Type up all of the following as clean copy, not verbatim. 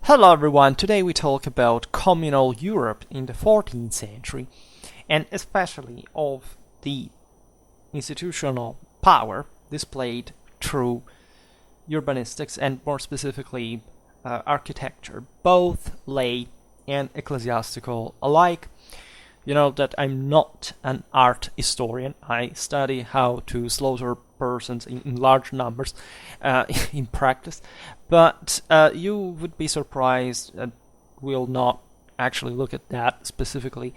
Hello everyone, today we talk about communal Europe in the 14th century and especially of the institutional power displayed through urbanistics and more specifically architecture, both lay and ecclesiastical alike. You know that I'm not an art historian. I study how to slaughter persons in large numbers in practice, but you would be surprised, and we'll not actually look at that specifically,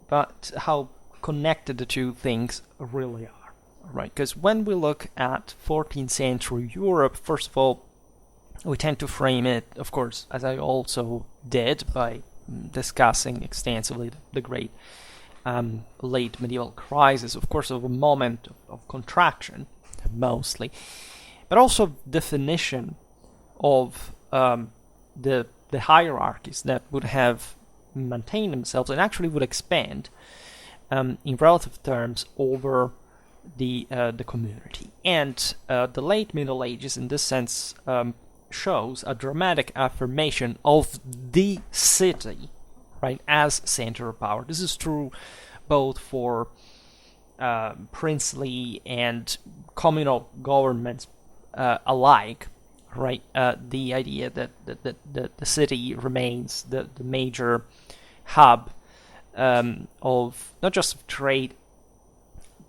but how connected the two things really are, right? Because when we look at 14th century Europe, first of all, we tend to frame it, of course, as I also did, by discussing extensively the great late medieval crisis, of course, of a moment of contraction, mostly, but also definition of the hierarchies that would have maintained themselves and actually would expand in relative terms over the community. And the late Middle Ages, in this sense, shows a dramatic affirmation of the city, right, as center of power. This is true both for princely and communal governments alike, right? The idea that the city remains the major hub of not just of trade,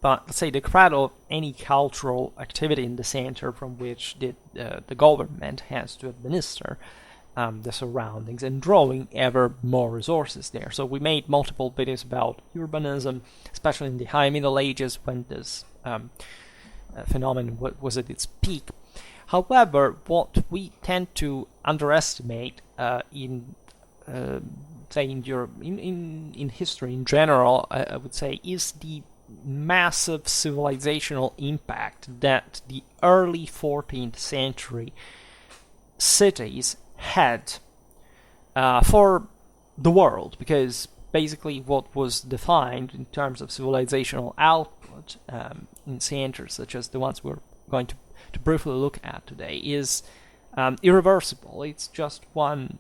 but let's say the cradle of any cultural activity in the center from which the government has to administer the surroundings and drawing ever more resources there. So we made multiple videos about urbanism, especially in the High Middle Ages when this phenomenon was at its peak. However, what we tend to underestimate in Europe, in history in general, I would say, is the massive civilizational impact that the early 14th century cities had for the world, because basically what was defined in terms of civilizational output in centers such as the ones we're going to briefly look at today is irreversible. It's just one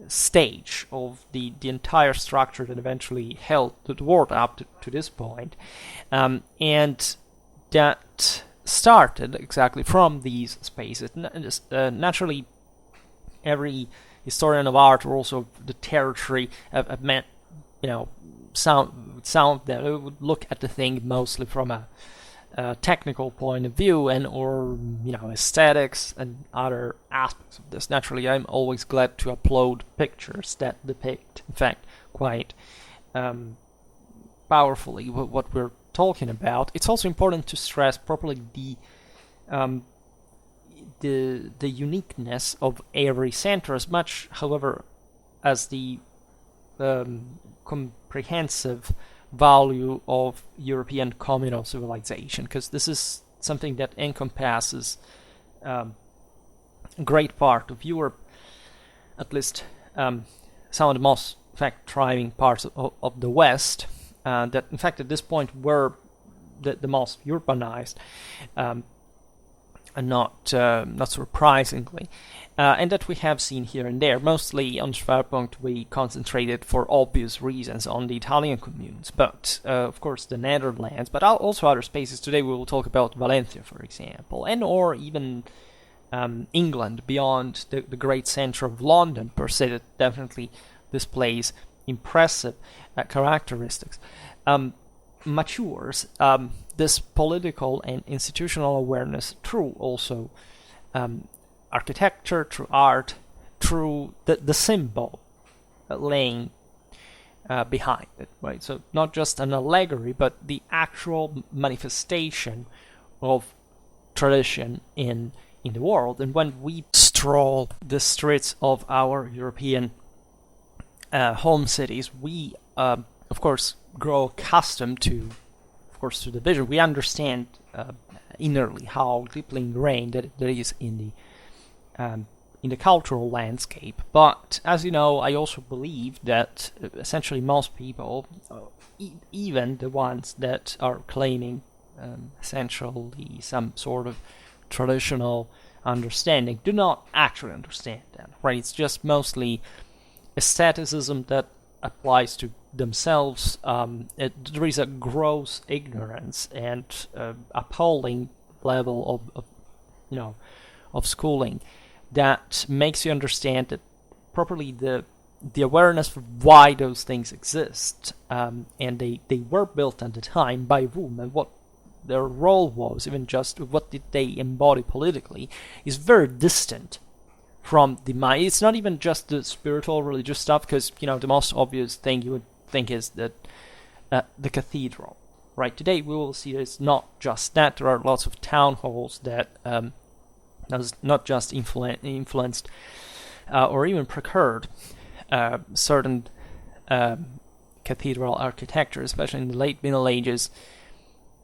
stage of the entire structure that eventually held the world up to this point, and that started exactly from these spaces. Naturally, every historian of art, or also the territory, meant, sound that it would look at the thing mostly from a technical point of view and or aesthetics and other aspects of this. Naturally, I'm always glad to upload pictures that depict, in fact, quite powerfully what we're talking about. It's also important to stress properly the uniqueness of every center, as much, however, as the comprehensive value of European communal civilization, because this is something that encompasses a great part of Europe, at least some of the most, in fact, thriving parts of the West, that in fact at this point were the most urbanized, and not surprisingly, and that we have seen here and there. Mostly on Schwerpunkt we concentrated for obvious reasons on the Italian communes, but of course the Netherlands, but also other spaces. Today we will talk about Valencia, for example, and or even England beyond the great centre of London per se, that definitely displays impressive characteristics. Matures this political and institutional awareness through also architecture, through art, through the symbol laying behind it, right? So not just an allegory, but the actual manifestation of tradition in the world. And when we stroll the streets of our European home cities, we of course grow accustomed to the vision. We understand innerly how deeply ingrained that is in the cultural landscape. But as you know, I also believe that essentially most people, even the ones that are claiming essentially some sort of traditional understanding do not actually understand them, right? It's just mostly aestheticism that applies to themselves. There is a gross ignorance and appalling level of schooling that makes you understand that properly the awareness of why those things exist, and they were built at the time by whom and what their role was, even just what did they embody politically, is very distant from the mind. It's not even just the spiritual religious stuff, because the most obvious thing you would think is that the cathedral, right? Today we will see it's not just that. There are lots of town halls that not just influenced or even procured certain cathedral architecture, especially in the late Middle Ages.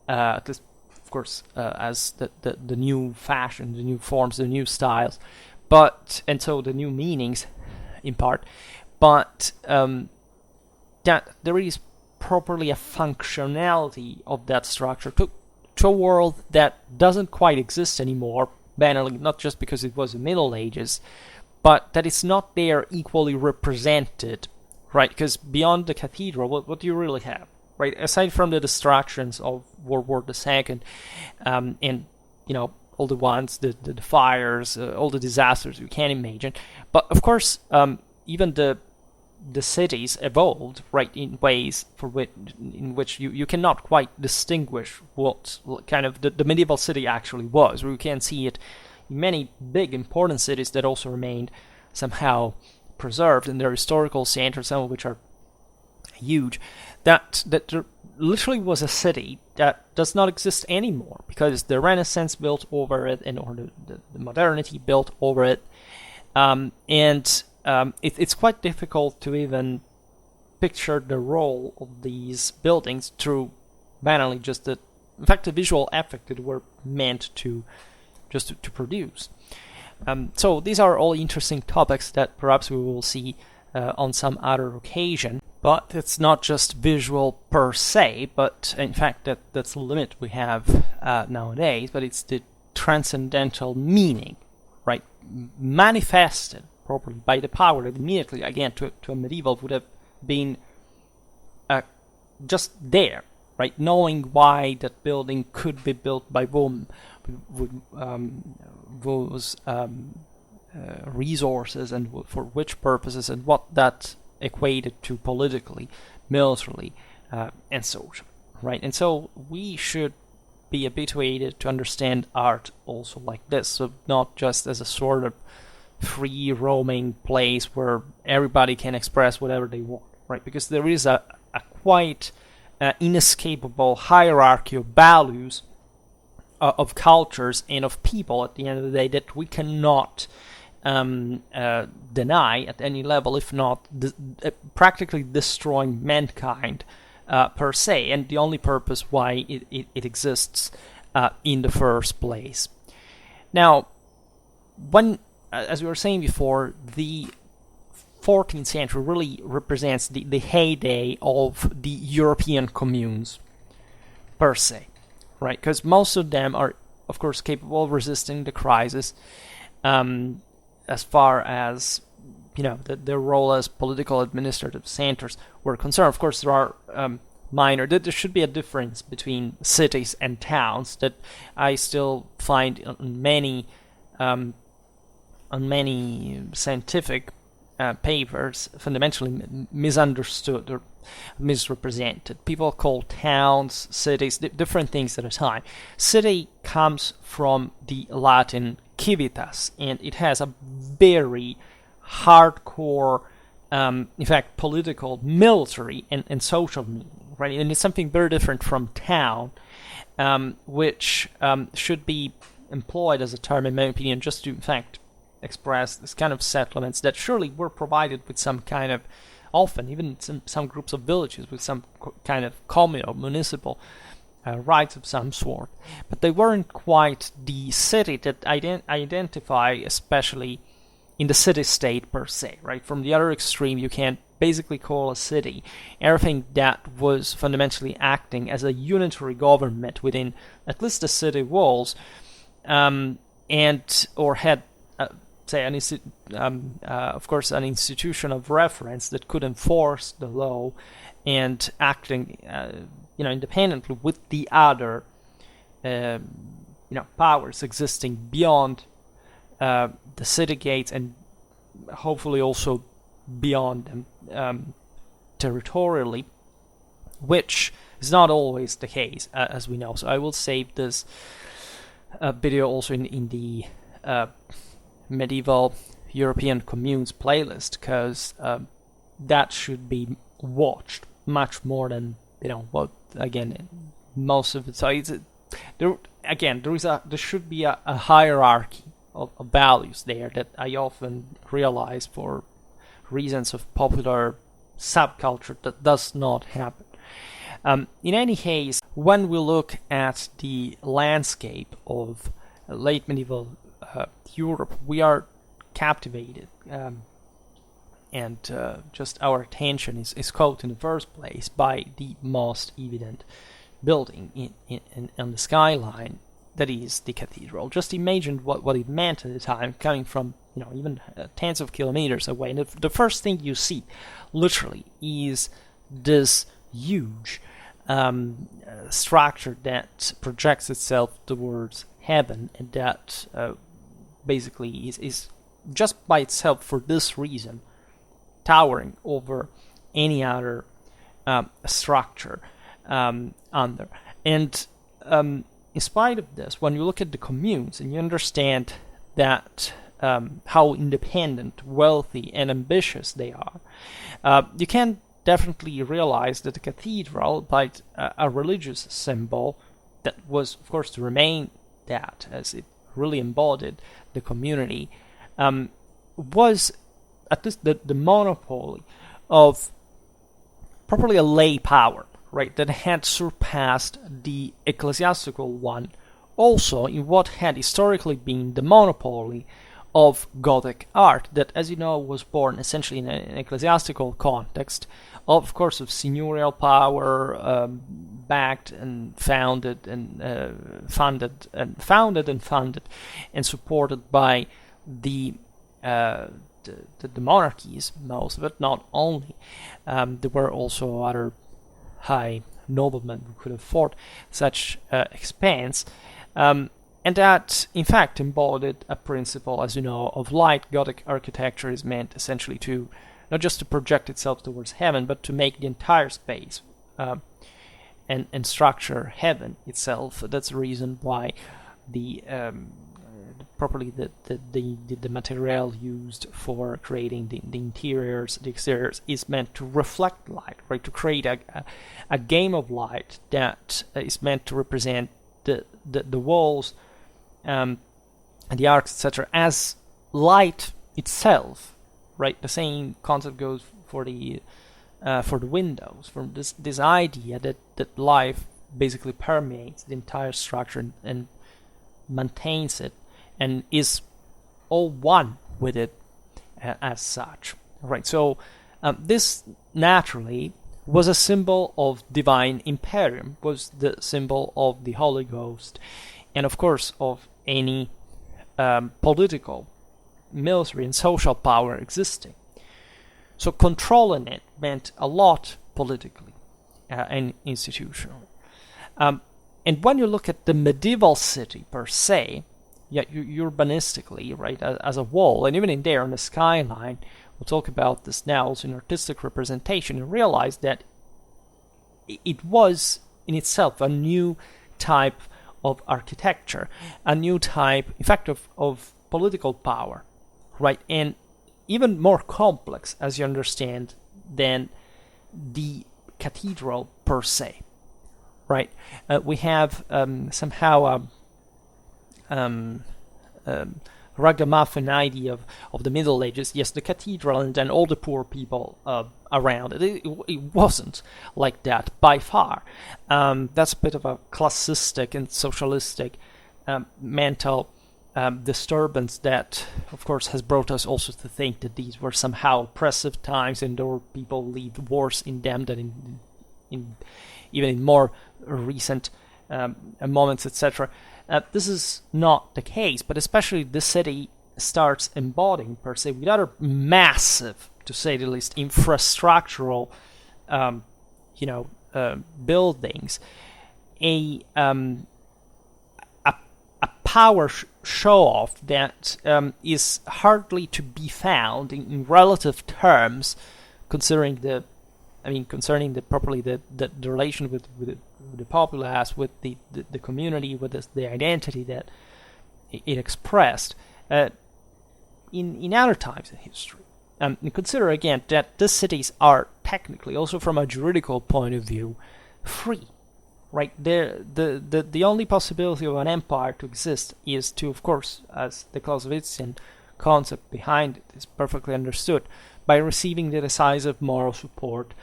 Of course, as the new fashion, the new forms, the new styles, and so the new meanings, in part, but that there is properly a functionality of that structure to a world that doesn't quite exist anymore, banally, not just because it was the Middle Ages, but that it's not there equally represented, right? Because beyond the cathedral, what do you really have, right? Aside from the distractions of World War II, and all the ones, the fires, all the disasters you can imagine, but of course, even the cities evolved, right, in ways in which you cannot quite distinguish what kind of the medieval city actually was. We can see it in many big important cities that also remained somehow preserved in their historical centers, some of which are huge, that there literally was a city that does not exist anymore because the Renaissance built over it, or the modernity built over it, and it's quite difficult to even picture the role of these buildings through banally just the visual effect that were meant to produce. So these are all interesting topics that perhaps we will see on some other occasion. But it's not just visual per se, but in fact that's the limit we have nowadays, but it's the transcendental meaning, right, manifested properly by the power that immediately, again, to a medieval would have been just there, right, knowing why that building could be built by whom, those resources, and for which purposes, and what that equated to politically, militarily, and socially, right? And so we should be habituated to understand art also like this, so not just as a sort of free roaming place where everybody can express whatever they want, right? Because there is a quite inescapable hierarchy of values, of cultures, and of people at the end of the day that we cannot deny at any level, if not practically destroying mankind per se, and the only purpose why it exists in the first place. Now, as we were saying before, the 14th century really represents the heyday of the European communes per se, right? Because most of them are, of course, capable of resisting the crisis, as far as their role as political administrative centers were concerned. Of course, there are there should be a difference between cities and towns that I still find on many scientific papers fundamentally misunderstood or misrepresented. People call towns, cities, different things at a time. City comes from the Latin civitas, and it has a very hardcore, in fact, political, military, and social meaning, right? And it's something very different from town, which should be employed as a term, in my opinion, just to, in fact, express this kind of settlements that surely were provided with some kind of, often even some groups of villages with some kind of communal, municipal rights of some sort, but they weren't quite the city that identify, especially in the city-state per se, right? From the other extreme, you can basically call a city everything that was fundamentally acting as a unitary government within at least the city walls, and or had say of course an institution of reference that could enforce the law and acting independently with the other powers existing beyond the city gates, and hopefully also beyond them territorially, which is not always the case, as we know. So I will save this video also in the Medieval European Communes playlist, because that should be watched much more than what again most of it. So there should be a hierarchy of values there that I often realize for reasons of popular subculture that does not happen. In any case, when we look at the landscape of late medieval Europe, we are captivated, and just our attention is caught in the first place by the most evident building on the skyline, that is the cathedral. Just imagine what it meant at the time, coming from even tens of kilometers away. And the first thing you see, literally, is this huge structure that projects itself towards heaven, and that basically is just by itself, for this reason, towering over any other structure under. And in spite of this, when you look at the communes and you understand that how independent, wealthy, and ambitious they are, you can definitely realize that the cathedral, by a religious symbol that was, of course, to remain that, as it really embodied the community, was at least the monopoly of properly a lay power, right, that had surpassed the ecclesiastical one, also in what had historically been the monopoly of Gothic art, that, as you know, was born essentially in an ecclesiastical context, of course, of seigneurial power, backed and founded and funded and supported by the monarchies, most of it, not only. There were also other high noblemen who could afford such expense, and that, in fact, embodied a principle, as you know, of light. Gothic architecture is meant essentially to not just to project itself towards heaven, but to make the entire space and structure heaven itself. That's the reason why the material used for creating the interiors, the exteriors, is meant to reflect light, right? To create a game of light that is meant to represent the walls and the arcs, etc., as light itself, right? The same concept goes for the windows, from this idea that life basically permeates the entire structure and maintains it, and is all one with it as such, right? So this naturally was a symbol of divine imperium, was the symbol of the Holy Ghost, and of course of any political, military, and social power existing. So controlling it meant a lot politically and institutionally. And when you look at the medieval city per se, urbanistically, right, as a wall, and even in there on the skyline, we'll talk about this now also in artistic representation, you realize that it was in itself a new type of architecture, a new type, in fact, of political power, right, and even more complex, as you understand, than the cathedral per se, right? We have somehow ragamuffin idea of the Middle Ages. Yes, the cathedral and then all the poor people around it. It wasn't like that by far. That's a bit of a classistic and socialistic mental disturbance that, of course, has brought us also to think that these were somehow oppressive times, and there people lived worse in them than in even in more recent moments, etc. this is not the case, but especially the city starts embodying, per se, with other massive, to say the least, infrastructural, buildings, a power show-off that is hardly to be found in relative terms, concerning the relation with the populace, with the community, with the identity that it expressed in other times in history. And consider again that these cities are technically, also from a juridical point of view, free. Right, the only possibility of an empire to exist is to, of course, as the Clausewitzian concept behind it is perfectly understood, by receiving the decisive moral support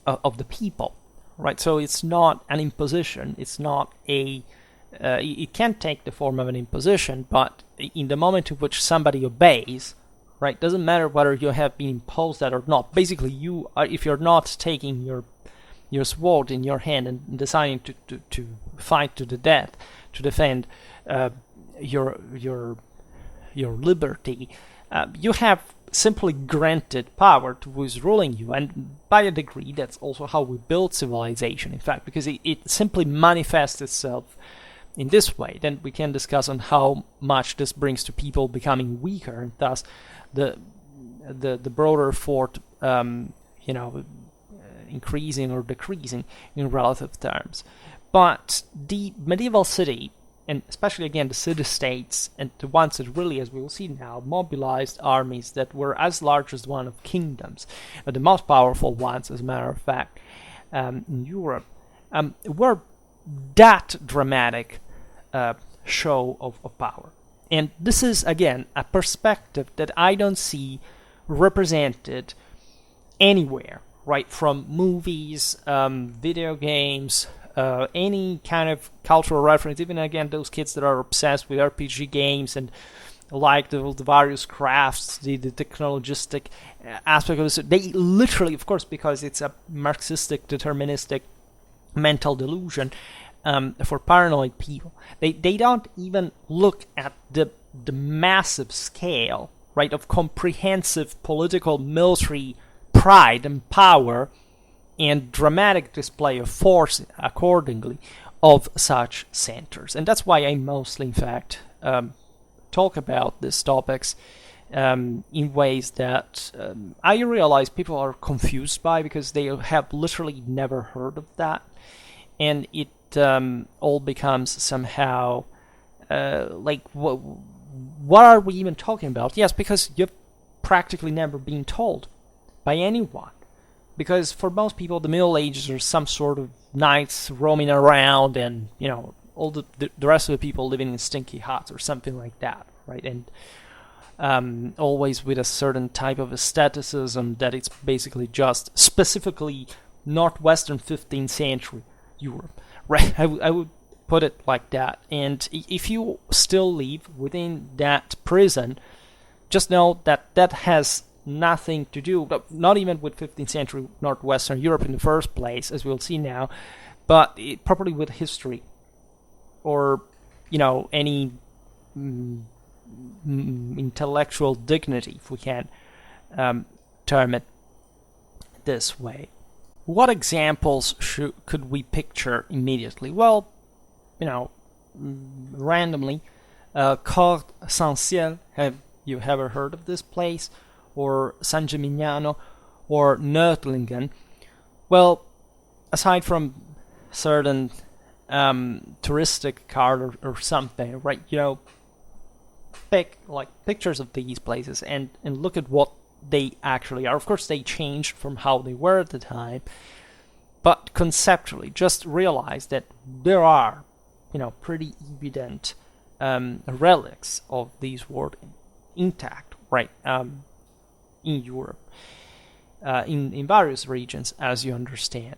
of the people. Right, so it's not an imposition. It's not it can take the form of an imposition, but in the moment in which somebody obeys, right, doesn't matter whether you have been imposed that or not. Basically, you are, if you're not taking your sword in your hand and deciding to fight to the death to defend your liberty, you have simply granted power to who is ruling you, and by a degree that's also how we build civilization, in fact, because it simply manifests itself in this way. Then we can discuss on how much this brings to people becoming weaker, and thus the broader fort increasing or decreasing in relative terms. But the medieval city, and especially again the city-states, and the ones that really, as we will see now, mobilized armies that were as large as one of kingdoms, the most powerful ones, as a matter of fact, in Europe, were that dramatic show of power. And this is, again, a perspective that I don't see represented anywhere. Right, from movies, video games, any kind of cultural reference, even again those kids that are obsessed with RPG games and like the various crafts, the technologistic aspect of this, they literally, of course, because it's a Marxistic, deterministic mental delusion for paranoid people, they don't even look at the massive scale, right, of comprehensive political, military pride and power and dramatic display of force accordingly of such centers. And that's why I mostly, in fact, talk about these topics in ways that I realize people are confused by, because they have literally never heard of that, and it all becomes somehow like, what are we even talking about? Yes, because you've practically never been told by anyone, because for most people the Middle Ages are some sort of knights roaming around, and all the rest of the people living in stinky huts or something like that, right? And always with a certain type of aestheticism that it's basically just specifically northwestern 15th century Europe, right? I would put it like that. And if you still live within that prison, just know that that has nothing to do, not even with 15th century northwestern Europe in the first place, as we'll see now, but properly with history, or any intellectual dignity, if we can term it this way. What examples could we picture immediately? Well, randomly, Corps Saint-Ciel, have you ever heard of this place? Or San Gimignano, or Nördlingen? Well, aside from certain touristic card or something, right? Pick like pictures of these places and look at what they actually are. Of course, they changed from how they were at the time, but conceptually, just realize that there are, pretty evident relics of these words intact, right? In Europe, in various regions, as you understand.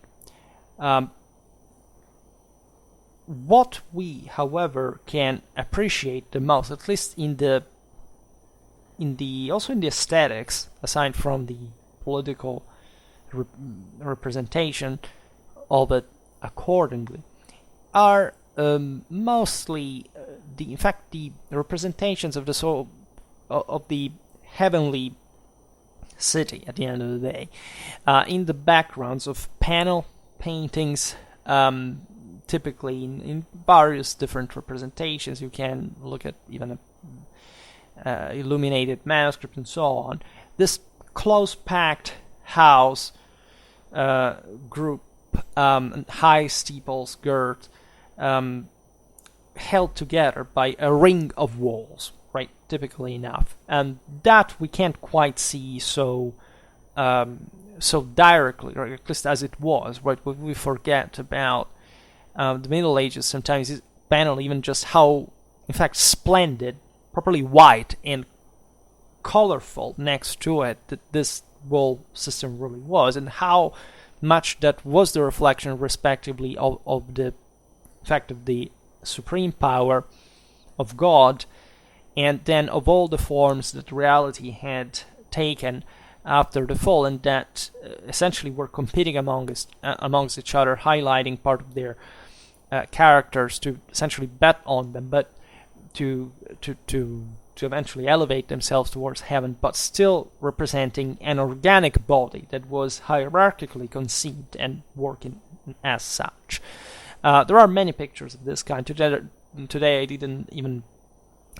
What we, however, can appreciate the most, at least in the aesthetics, aside from the political representation of it accordingly, are mostly in fact, the representations of the soul of the heavenly city at the end of the day, in the backgrounds of panel paintings, typically in various different representations. You can look at even a illuminated manuscript and so on. This close-packed house group, high steeples girt, held together by a ring of walls, right? Typically enough, and that we can't quite see so directly, or at least as it was, right? What we forget about the Middle Ages sometimes is panel, even just how, in fact, splendid, properly white and colorful next to it that this wall system really was, and how much that was the reflection, respectively, of the fact of the supreme power of God, and then of all the forms that reality had taken after the fall, and that essentially were competing amongst each other, highlighting part of their characters to essentially bet on them, but to eventually elevate themselves towards heaven, but still representing an organic body that was hierarchically conceived and working as such. There are many pictures of this kind. Today I didn't even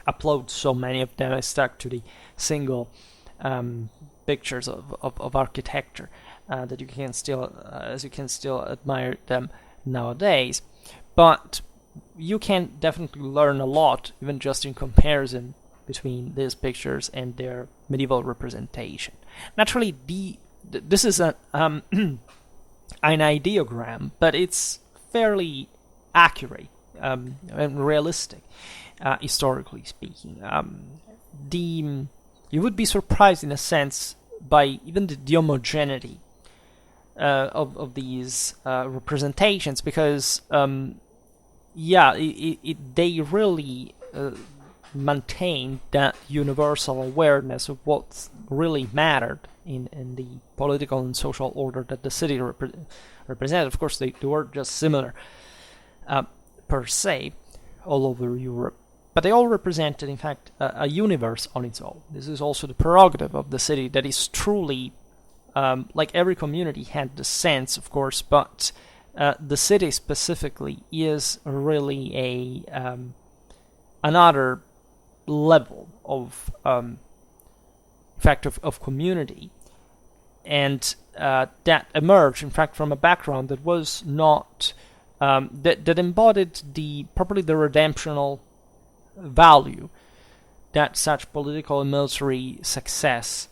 upload so many of them. I stuck to the single pictures of architecture that you can still admire them nowadays. But you can definitely learn a lot, even just in comparison between these pictures and their medieval representation. Naturally, this is an ideogram, but it's fairly accurate and realistic, historically speaking. You would be surprised, in a sense, by even the homogeneity of these representations, because they really maintain that universal awareness of what really mattered in the political and social order that the city represented. Of course, they weren't just similar per se all over Europe, but they all represented, in fact, a universe on its own. This is also the prerogative of the city, that is truly, like every community had the sense, of course, but the city specifically is really another level of of community, and that emerged, in fact, from a background that was not that embodied properly the redemptional value that such political and military success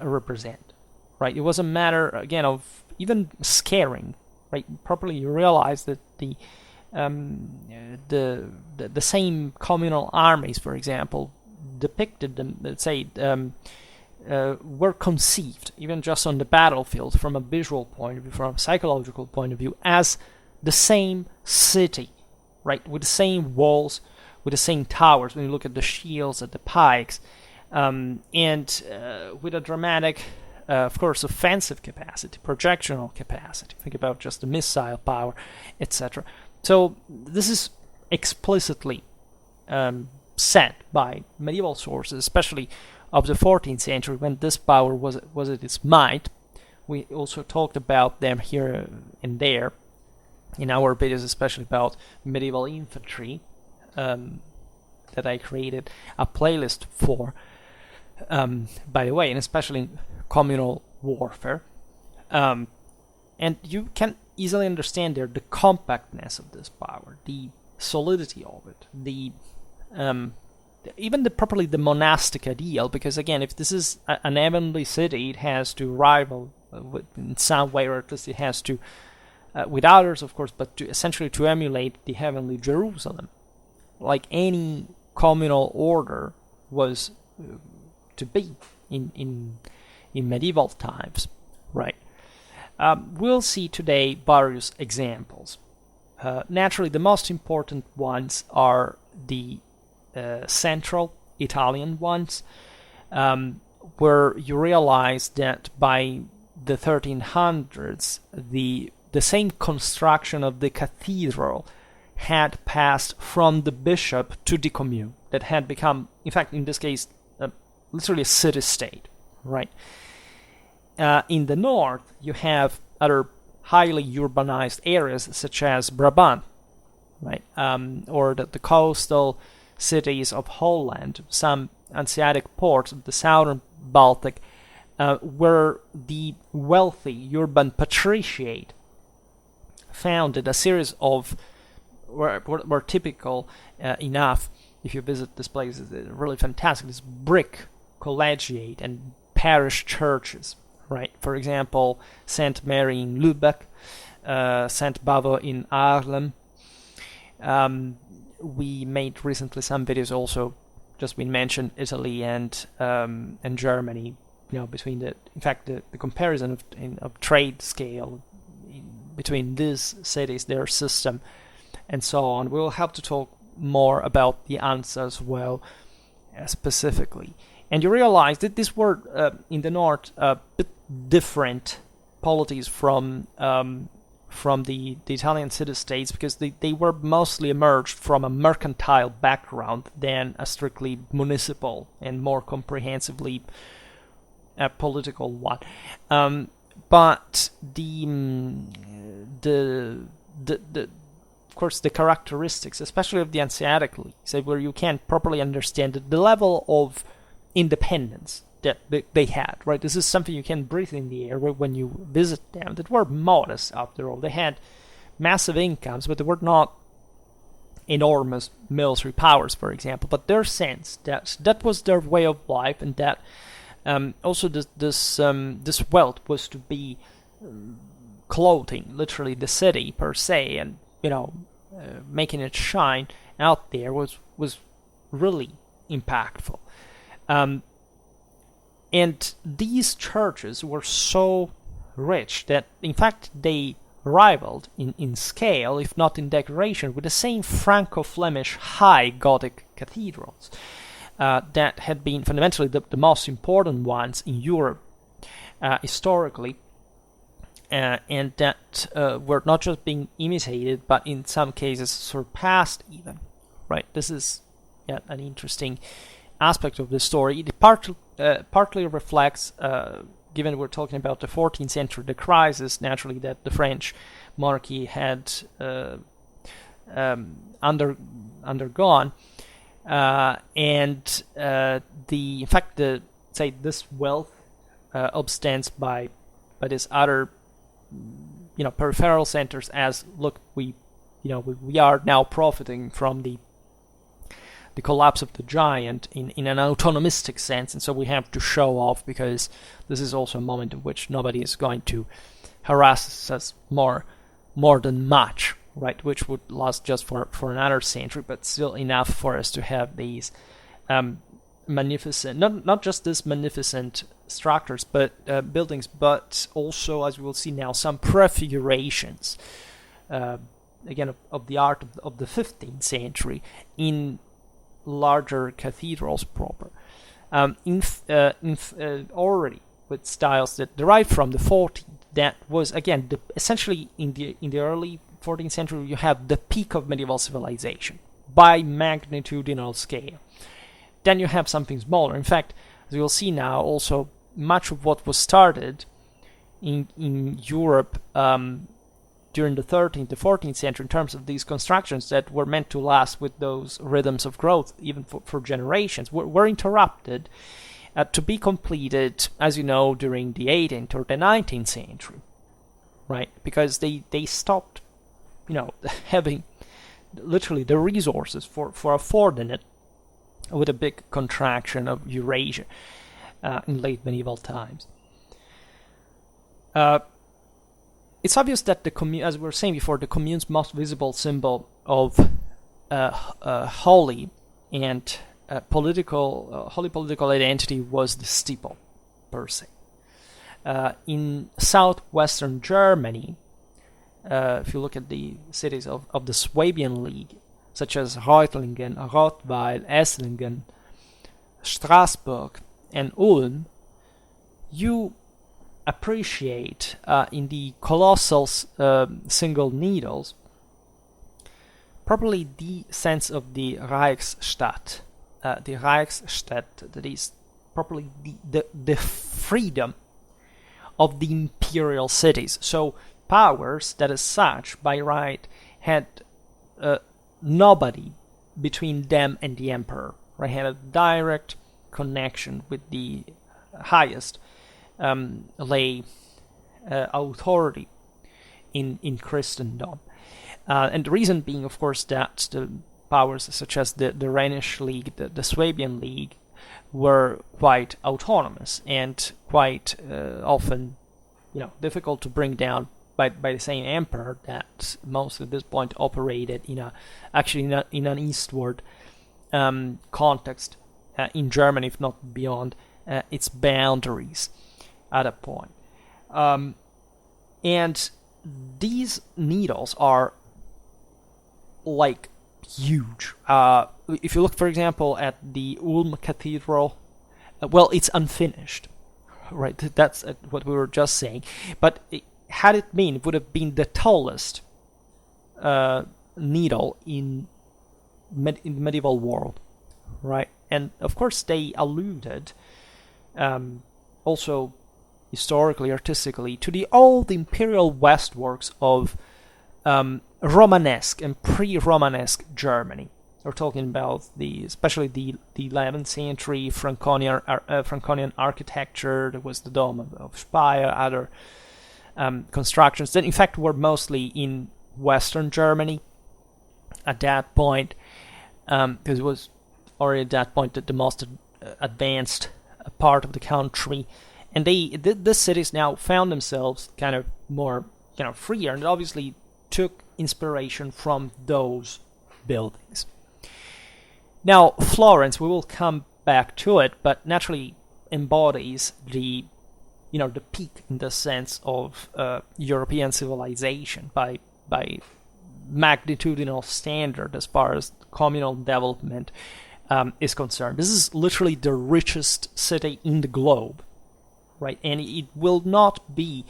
represent. Right, it was a matter again of even scaring. Right, properly you realize that the same communal armies, for example, depicted them, let's say, were conceived, even just on the battlefield, from a visual point of view, from a psychological point of view, as the same city, right, with the same walls, with the same towers, when you look at the shields, at the pikes, and with a dramatic, of course, offensive capacity, projectional capacity. Think about just the missile power, etc. So this is explicitly said by medieval sources, especially of the 14th century, when this power was at its might. We also talked about them here and there in our videos, especially about medieval infantry, that I created a playlist for, by the way, and especially communal warfare. And you can easily understand there the compactness of this power, the solidity of it, even properly the monastic ideal, because again, if this is an heavenly city, it has to rival in some way, or at least it has to, with others, of course, but essentially to emulate the heavenly Jerusalem, like any communal order was to be in medieval times, right? We'll see today various examples. Naturally, the most important ones are the central Italian ones, where you realize that by the 1300s, the same construction of the cathedral had passed from the bishop to the commune, that had become, in fact, in this case, literally a city-state, right? In the north, you have other highly urbanized areas such as Brabant, right? Or the coastal cities of Holland, some Hanseatic ports of the southern Baltic, where the wealthy urban patriciate founded a series of, were typical enough. If you visit this place, it's really fantastic. This brick collegiate and parish churches, right? For example, Saint Mary in Lübeck, Saint Bavo in Haarlem. We made recently some videos also, just been mentioned, Italy and Germany. You know, between the comparison of trade scale between these cities, their system, and so on. We'll have to talk more about the answer as well, specifically. And you realize that these were in the north a bit different polities from the Italian city-states, because they were mostly emerged from a mercantile background than a strictly municipal and more comprehensively political one. But of course, the characteristics, especially of the Hanseatic leagues, where you can't properly understand the level of independence that they had, right? This is something you can breathe in the air when you visit them, that were modest after all. They had massive incomes, but they were not enormous military powers, for example. But their sense that was their way of life, and that also this wealth was to be clothing literally the city per se, and making it shine out there was really impactful. And these churches were so rich that, in fact, they rivaled in scale, if not in decoration, with the same Franco-Flemish high Gothic cathedrals that had been fundamentally the most important ones in Europe historically, and that were not just being imitated, but in some cases surpassed even. Right? This is an interesting aspect of the story. It partly reflects, given we're talking about the 14th century, the crisis naturally that the French monarchy had undergone, and this wealth obtains by this other peripheral centers, as look, we are now profiting from the collapse of the giant in an autonomistic sense, and so we have to show off, because this is also a moment in which nobody is going to harass us more than much, right? Which would last just for another century, but still enough for us to have these magnificent, not just this magnificent structures, but buildings, but also, as we will see now, some prefigurations, again, of the art of the 15th century in larger cathedrals proper, already with styles that derived from the 14th. That was, again, essentially in the early 14th century, you have the peak of medieval civilization by magnitudinal scale. Then you have something smaller. In fact, as you'll see now, also much of what was started in Europe during the 13th to 14th century in terms of these constructions that were meant to last with those rhythms of growth even for generations were interrupted to be completed, as you know, during the 18th or the 19th century, right? Because they stopped, having literally the resources for affording it, with a big contraction of Eurasia in late medieval times. It's obvious that the commune, as we were saying before, the commune's most visible symbol of holy and holy political identity was the steeple, per se. In southwestern Germany, if you look at the cities of the Swabian League, such as Reutlingen, Rottweil, Esslingen, Strasbourg, and Ulm, you appreciate in the colossal single needles properly the sense of the Reichsstadt. The Reichsstadt, that is properly the freedom of the imperial cities. So powers that as such, by right, had nobody between them and the emperor. Right, had a direct connection with the highest lay authority in Christendom. And the reason being, of course, that the powers such as the Rhenish League, the Swabian League, were quite autonomous and quite often, difficult to bring down by the same emperor that most at this point operated in an eastward context in Germany, if not beyond its boundaries at a point. And these needles are like huge. If you look, for example, at the Ulm Cathedral, well, it's unfinished, right? That's what we were just saying. But had it been, it would have been the tallest needle in the medieval world, right? And of course, they alluded also historically, artistically, to the old imperial westworks of Romanesque and pre-Romanesque Germany. We're talking about especially the 11th century Franconian architecture. There was the Dome of Speyer, other constructions that in fact were mostly in Western Germany at that point, because it was already at that point the most advanced part of the country. And the cities now found themselves kind of more freer, and obviously took inspiration from those buildings. Now, Florence, we will come back to it, but naturally embodies the peak in the sense of European civilization by magnitudinal standard as far as communal development is concerned. This is literally the richest city in the globe, right? And it will not be,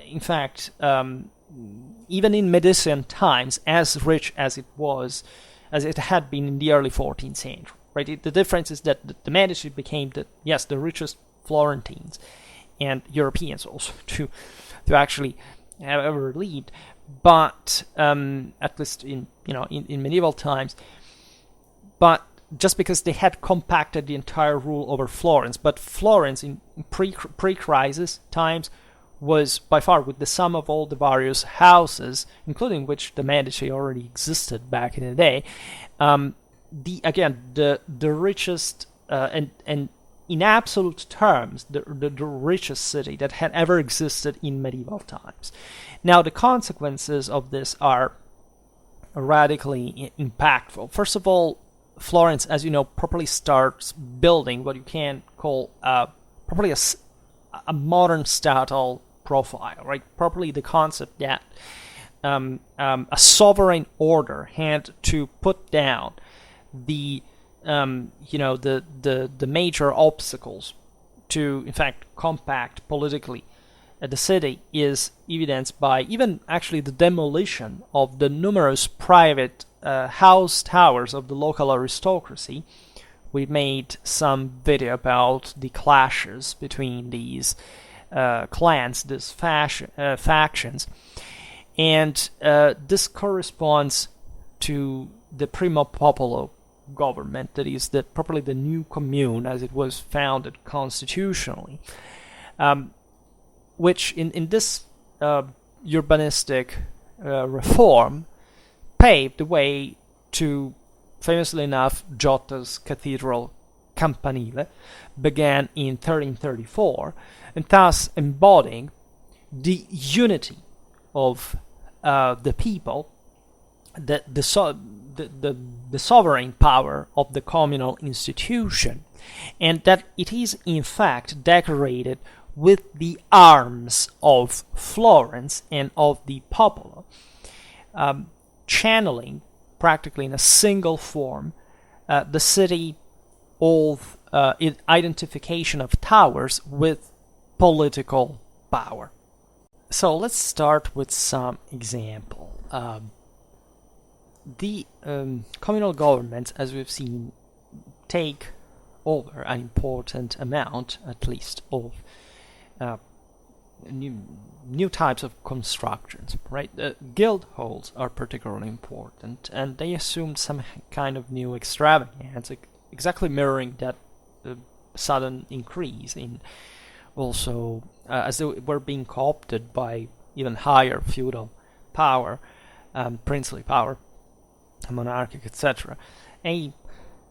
in fact, even in Medicean times, as rich as it had been in the early 14th century, right? The difference is that the Medici became the richest Florentines and Europeans also to actually have ever lived, but at least in medieval times, but just because they had compacted the entire rule over Florence. But Florence in pre-crisis times was by far, with the sum of all the various houses, including which the Medici already existed back in the day, the richest and in absolute terms the richest city that had ever existed in medieval times. Now the consequences of this are radically impactful. First of all, Florence, as you know, properly starts building what you can call properly a modern statal profile, right? Properly the concept that a sovereign order had to put down the major obstacles to, in fact, compact politically the city is evidenced by even actually the demolition of the numerous private house towers of the local aristocracy. We made some video about the clashes between these clans, these factions, and this corresponds to the primo populo government, that is properly the new commune as it was founded constitutionally, which in this urbanistic reform paved the way to, famously enough, Giotta's Cathedral Campanile, began in 1334, and thus embodying the unity of the people, the sovereign power of the communal institution, and that it is in fact decorated with the arms of Florence and of the popolo, channeling practically in a single form the city of identification of towers with political power. So let's start with some example. the communal governments, as we've seen, take over an important amount, at least, of new types of constructions, right? Guild halls are particularly important, and they assumed some kind of new extravagance, exactly mirroring that sudden increase in also, as they were being co-opted by even higher feudal power, princely power, monarchic, etc. An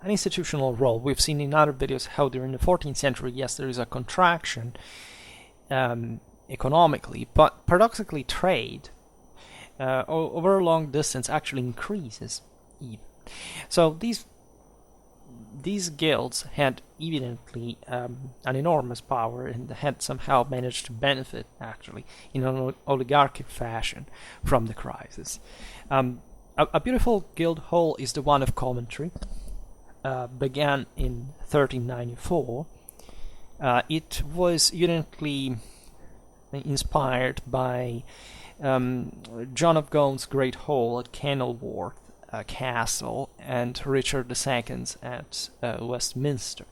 institutional role. We've seen in other videos how during the 14th century, yes, there is a contraction economically, but paradoxically trade over a long distance actually increases even. So these guilds had evidently an enormous power and had somehow managed to benefit actually in an oligarchic fashion from the crisis. A beautiful guild hall is the one of Coventry. Began in 1394. It was evidently inspired by John of Gaun's Great Hall at Kenilworth Castle and Richard II's at Westminster.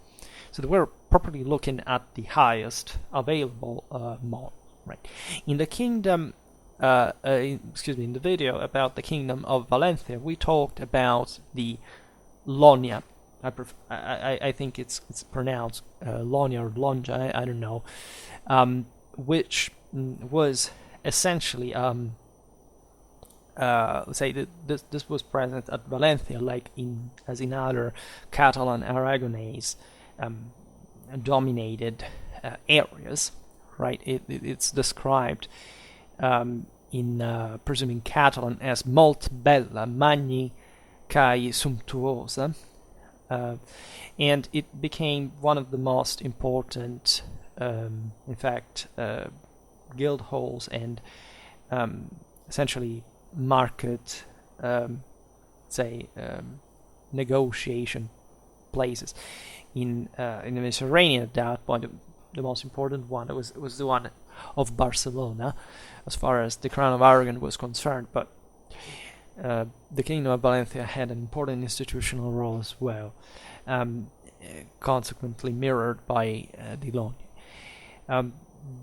So they were properly looking at the highest available model. Right. In the kingdom, in the video about the kingdom of Valencia, we talked about the Lonia. I think it's pronounced Lonia or Lonja, I don't know, which was essentially let's say that this was present at Valencia, like as in other Catalan Aragonese dominated areas, right? It's described in presuming Catalan as molt bella, magni cae sumptuosa, and it became one of the most important, in fact, guild halls and essentially market, negotiation places in the Mediterranean at that point. The most important one was the one of Barcelona, as far as the Crown of Aragon was concerned, but the Kingdom of Valencia had an important institutional role as well, consequently mirrored by the Lonia.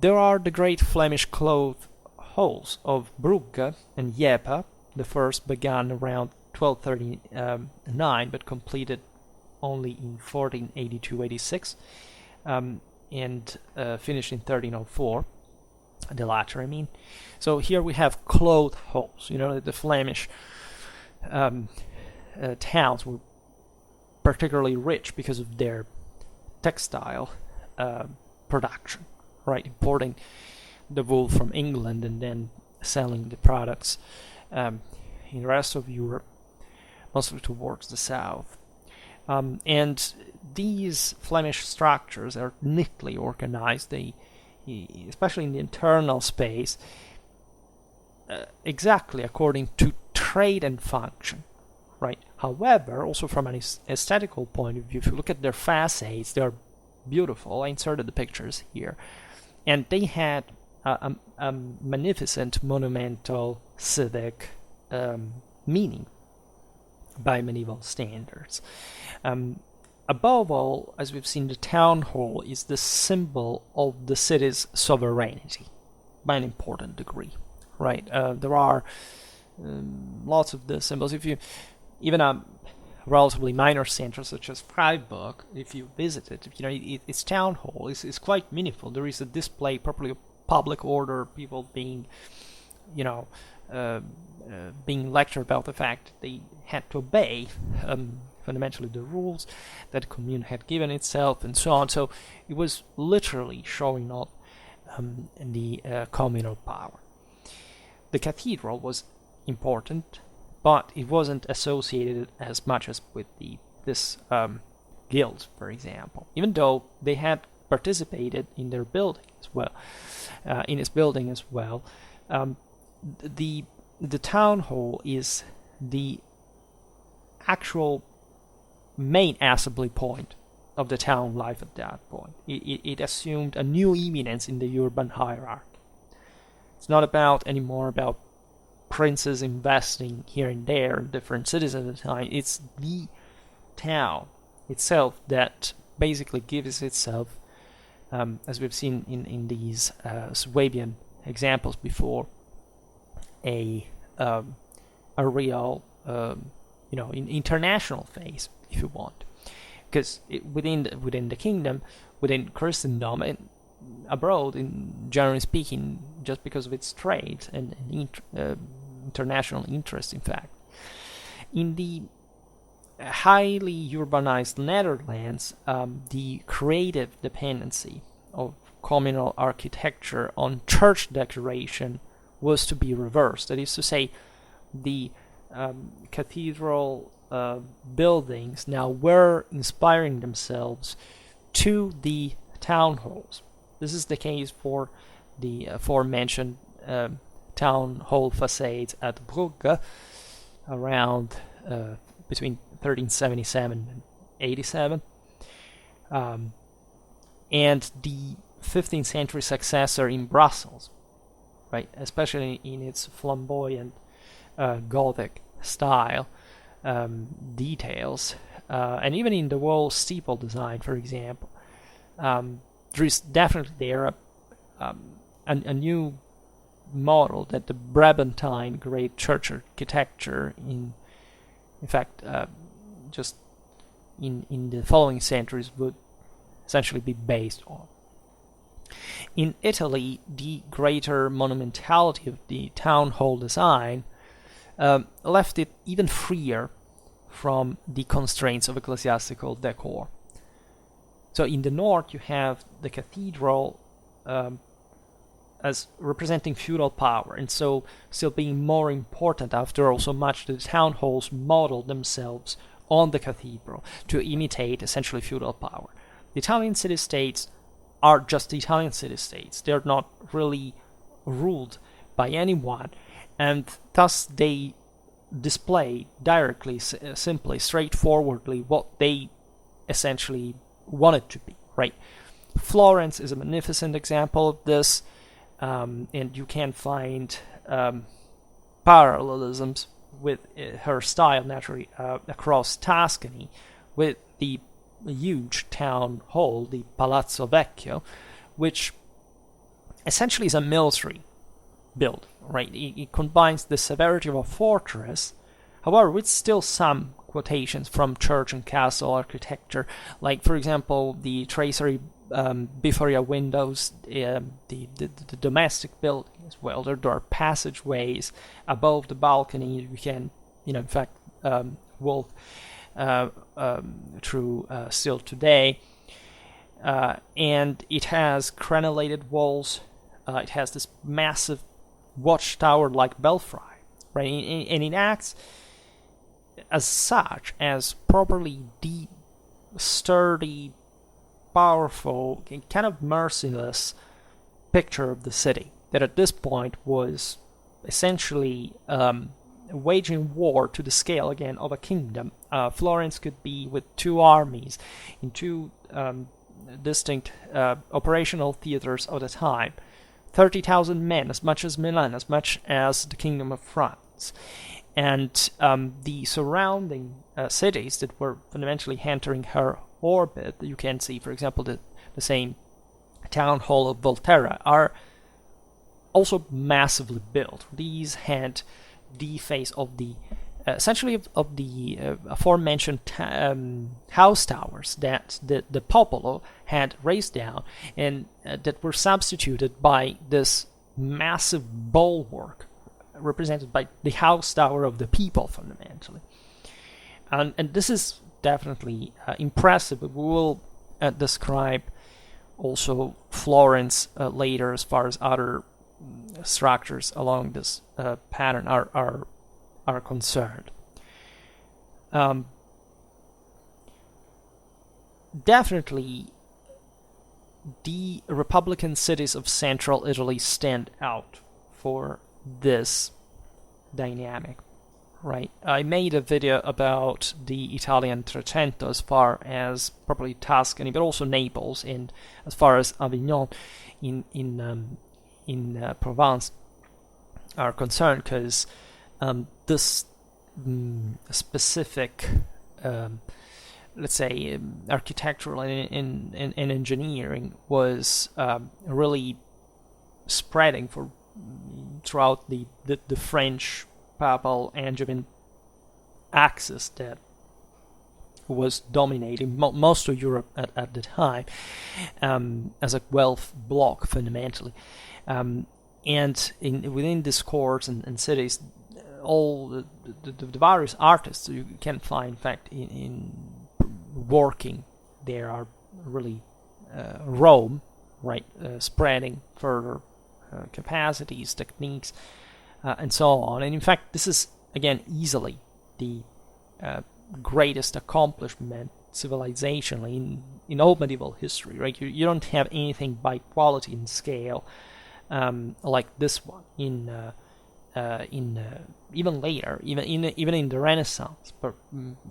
There are the great Flemish cloth halls of Brugge and Jeppe. The first began around 1239, but completed only in 1482-86, and finished in 1304. The latter, I mean. So here we have cloth halls. You know, the Flemish towns were particularly rich because of their textile production, right? Importing the wool from England and then selling the products in the rest of Europe, mostly towards the south. And these Flemish structures are neatly organized. They, especially in the internal space, exactly according to trade and function, right? However, also from an aesthetical point of view, if you look at their facades, they are beautiful. I inserted the pictures here, and they had a magnificent monumental civic meaning by medieval standards. Above all, as we've seen, the town hall is the symbol of the city's sovereignty by an important degree, right? There are lots of the symbols. If you, even a relatively minor center such as Freiburg, if you visit it, you know, its town hall is quite meaningful. There is a display properly of public order, people being, you know, being lectured about the fact that they had to obey fundamentally the rules that the commune had given itself, and so on. So it was literally showing off the communal power. The cathedral was important, but it wasn't associated as much as with this guild, for example, even though they had participated in their building as well, in its building as well. The town hall is the actual main assembly point of the town life at that point. It assumed a new eminence in the urban hierarchy. It's not about anymore about princes investing here and there in different cities at the time. It's the town itself that basically gives itself, as we've seen in these Swabian examples before, a real international phase, if you want, because within the kingdom, within Christendom, and abroad, generally speaking, just because of its trade and international interest, in fact, in the highly urbanized Netherlands, the creative dependency of communal architecture on church decoration was to be reversed. That is to say, the cathedral buildings now were inspiring themselves to the town halls. This is the case for the aforementioned town hall facades at Brugge around between 1377 and 87, and the 15th century successor in Brussels, right? Especially in its flamboyant Gothic style details, and even in the wall steeple design, for example. There is definitely a new model that the Brabantine great church architecture in fact just in the following centuries would essentially be based on. In Italy, the greater monumentality of the town hall design left it even freer from the constraints of ecclesiastical decor. So in the north, you have the cathedral as representing feudal power, and so still being more important after all, so much the town halls modeled themselves on the cathedral to imitate essentially feudal power. The Italian city-states are just the Italian city-states. They're not really ruled by anyone, and thus they display directly, simply, straightforwardly what they essentially wanted to be, right? Florence is a magnificent example of this, and you can find parallelisms with her style, naturally, across Tuscany, with the huge town hall, the Palazzo Vecchio, which essentially is a military build, right? It combines the severity of a fortress, however, with still some quotations from church and castle architecture, like, for example, the tracery bifforia windows, the domestic building as well. There are passageways above the balcony. You can, in fact, walk through still today. And it has crenellated walls. It has this massive watchtower-like belfry, right? And it acts as such as properly deep, sturdy, powerful, kind of merciless picture of the city that at this point was essentially waging war to the scale again of a kingdom. Florence could be with two armies in two distinct operational theaters of the time. 30,000 men, as much as Milan, as much as the Kingdom of France. And the surrounding cities that were fundamentally entering her orbit, you can see, for example, the same town hall of Volterra, are also massively built. These had the face of the essentially of the aforementioned house towers that the Popolo had raised down, and that were substituted by this massive bulwark represented by the house tower of the people, fundamentally. And this is definitely impressive. We will describe also Florence later as far as other structures along this pattern are concerned. Definitely, the Republican cities of central Italy stand out for this dynamic, right? I made a video about the Italian Trecento as far as probably Tuscany, but also Naples, and as far as Avignon in Provence. are concerned, because this specific, let's say, architectural and engineering was really spreading throughout the French papal Angevin axis that was dominating most of Europe at the time, as a wealth bloc fundamentally. And within these courts and cities, all the various artists you can find, in fact, in working there are really Rome, right, spreading further capacities, techniques, and so on. And in fact, this is, again, easily the greatest accomplishment civilizationally in all medieval history, right? You don't have anything by quality and scale like this one in even later, even in the Renaissance, but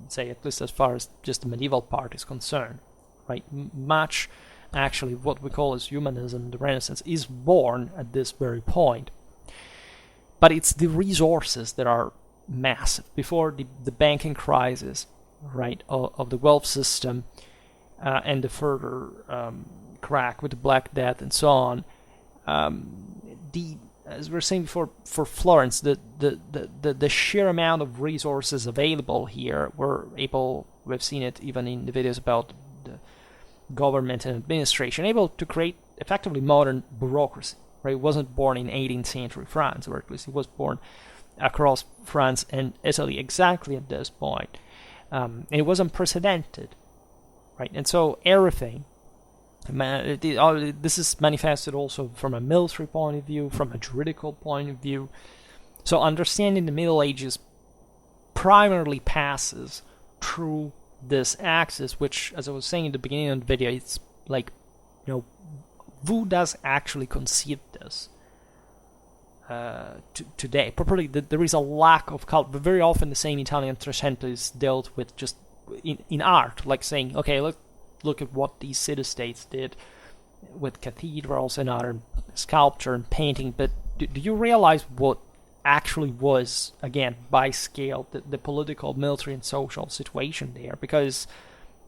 say at least as far as just the medieval part is concerned, right? Much actually what we call as humanism, the Renaissance, is born at this very point. But it's the resources that are massive. Before the banking crisis, right, of the wealth system, and the further crack with the Black Death and so on, as we were saying before, for Florence, the sheer amount of resources available here, we've seen it even in the videos about the government and administration, able to create effectively modern bureaucracy, right? It wasn't born in 18th century France, or at least it was born across France and Italy exactly at this point. And it was unprecedented, right? And so everything, this is manifested also from a military point of view, from a juridical point of view. So understanding the Middle Ages primarily passes through this axis, which, as I was saying in the beginning of the video, it's like, who does actually conceive this today? Properly, there is a lack of culture. But very often the same Italian Trecento is dealt with just in art, like saying, okay, look at what these city-states did with cathedrals and other sculpture and painting, but do you realize what actually was, again, by scale, the political, military, and social situation there? Because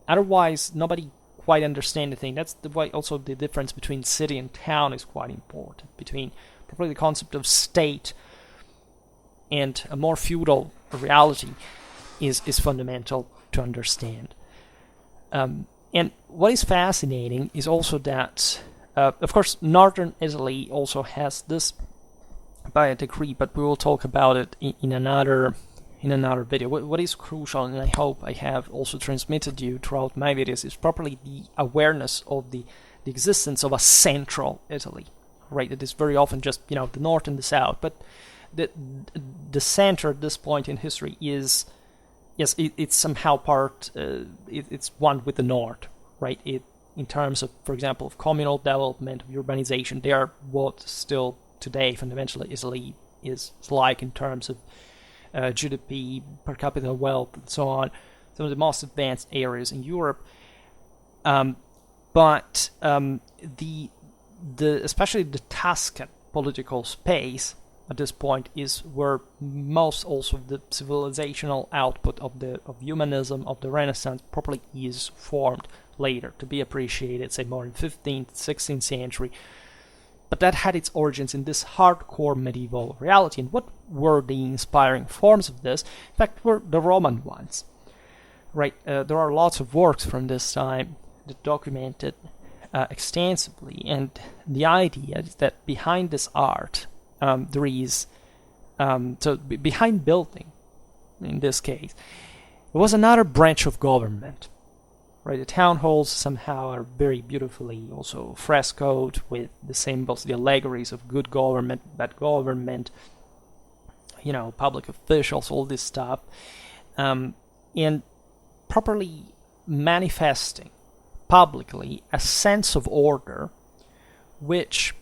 otherwise, nobody quite understands the thing. That's why also the difference between city and town is quite important, between probably the concept of state and a more feudal reality is fundamental to understand. And what is fascinating is also that, of course, northern Italy also has this by a degree, but we will talk about it in another video. What is crucial, and I hope I have also transmitted you throughout my videos, is properly the awareness of the existence of a central Italy, right? It is very often just, the north and the south, but the center at this point in history is, yes, it's somehow part, it's one with the north, right? In terms of, for example, of communal development, of urbanization, they are what still today fundamentally Italy is like in terms of GDP, per capita wealth, and so on, some of the most advanced areas in Europe. But especially the Tuscan political space at this point is where most also the civilizational output of humanism, of the Renaissance, properly is formed later, to be appreciated, say, more in 15th, 16th century. But that had its origins in this hardcore medieval reality. And what were the inspiring forms of this? In fact, were the Roman ones, right? There are lots of works from this time that documented extensively, and the idea is that behind this art, there is, behind building, in this case, there was another branch of government, right? The town halls somehow are very beautifully also frescoed with the symbols, the allegories of good government, bad government, public officials, all this stuff, and properly manifesting publicly a sense of order which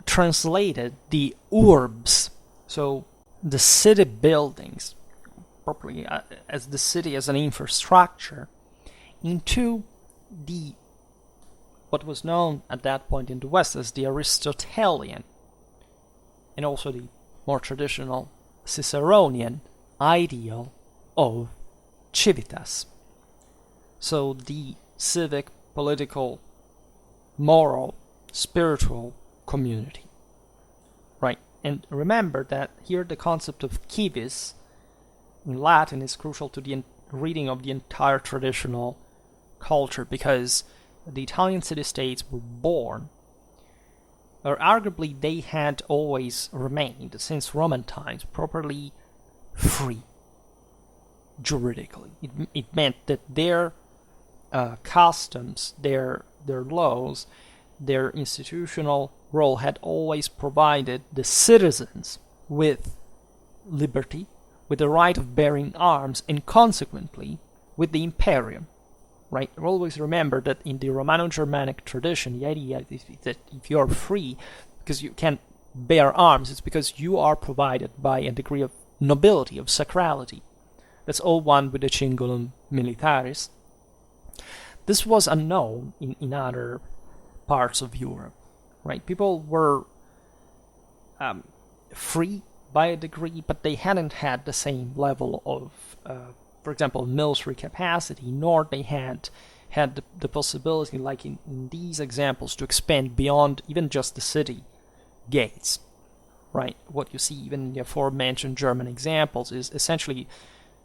translated the urbs, so the city buildings, properly as the city as an infrastructure, into what was known at that point in the West as the Aristotelian and also the more traditional Ciceronian ideal of civitas. So the civic, political, moral, spiritual community, right? And remember that here the concept of civis in Latin is crucial to the reading of the entire traditional culture, because the Italian city-states were born, or arguably they had always remained since Roman times, properly free juridically. It meant that their customs, their laws, their institutional role had always provided the citizens with liberty, with the right of bearing arms, and consequently with the imperium. Right? Always remember that in the Romano-Germanic tradition, the idea is that if you are free because you can bear arms, it's because you are provided by a degree of nobility, of sacrality. That's all one with the cingulum militaris. This was unknown in other parts of Europe. Right? People were free by a degree, but they hadn't had the same level of for example, military capacity, nor they had the possibility, like in these examples, to expand beyond even just the city gates, right? What you see even in the aforementioned German examples is essentially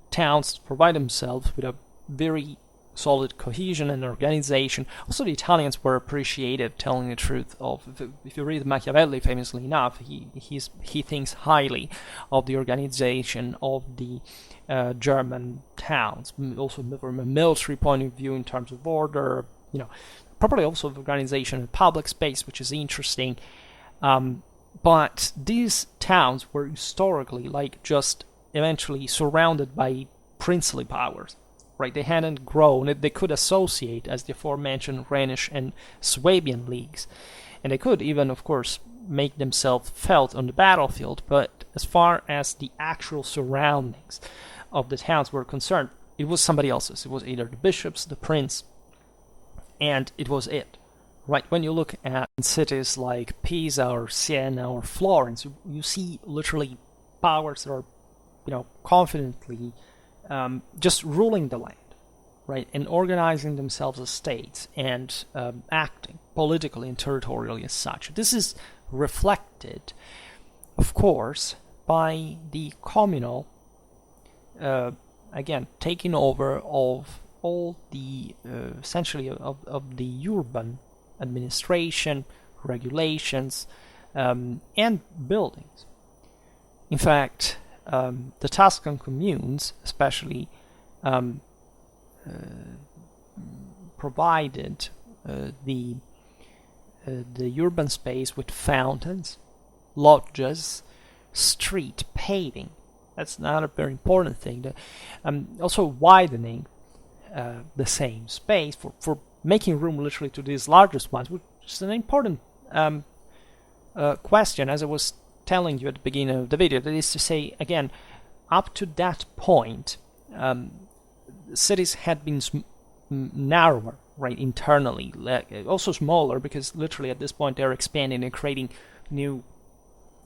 towns provide themselves with a very solid cohesion and organization. Also, the Italians were appreciative, telling the truth. If you read Machiavelli, famously enough, he thinks highly of the organization of the German towns, also from a military point of view in terms of order, probably also of organization and public space, which is interesting. But these towns were historically just eventually surrounded by princely powers. Right, they hadn't grown. They could associate as the aforementioned Rhenish and Swabian leagues, and they could even, of course, make themselves felt on the battlefield. But as far as the actual surroundings of the towns were concerned, it was somebody else's. It was either the bishops, the prince, and it was it. Right, when you look at cities like Pisa or Siena or Florence, you see literally powers that are, confidently just ruling the land, right, and organizing themselves as states and acting politically and territorially as such. This is reflected, of course, by the communal, again, taking over of all the, essentially, of the urban administration, regulations, and buildings. In fact, the Tuscan communes, especially, provided the urban space with fountains, loggias, street paving. That's another very important thing. Also widening the same space for making room literally to these largest ones, which is an important question, as I was telling you at the beginning of the video. That is to say, again, up to that point, cities had been narrower, right, internally, also smaller, because literally at this point they're expanding and creating new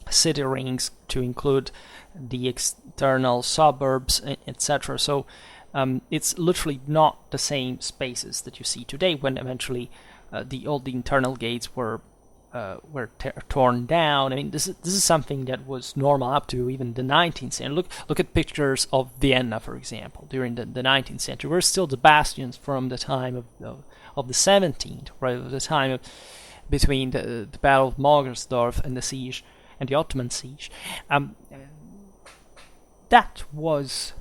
city rings to include the external suburbs, etc. So it's literally not the same spaces that you see today, when eventually all the internal gates were torn down. I mean, this is something that was normal up to even the 19th century. Look at pictures of Vienna, for example, during the 19th century. We're still the bastions from the time of the 17th, right? The time between the Battle of Mogersdorf and the siege and the Ottoman siege. That was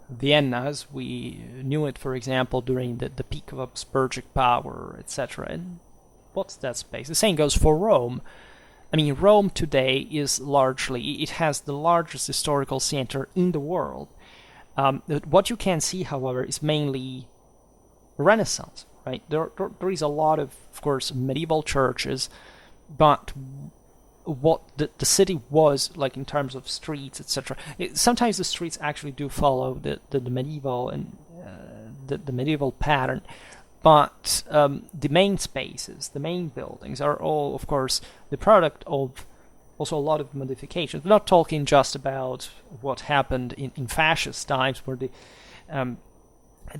Vienna as we knew it, for example, during the peak of Habsburgic power, etc. And what's that space? The same goes for Rome. I mean, Rome today is it has the largest historical center in the world. What you can see, however, is mainly Renaissance, right? There is a lot of course, medieval churches, but what the city was like in terms of streets, etc. Sometimes the streets actually do follow the medieval and the medieval pattern. But the main spaces, the main buildings are all, of course, the product of also a lot of modifications. We're not talking just about what happened in fascist times, where the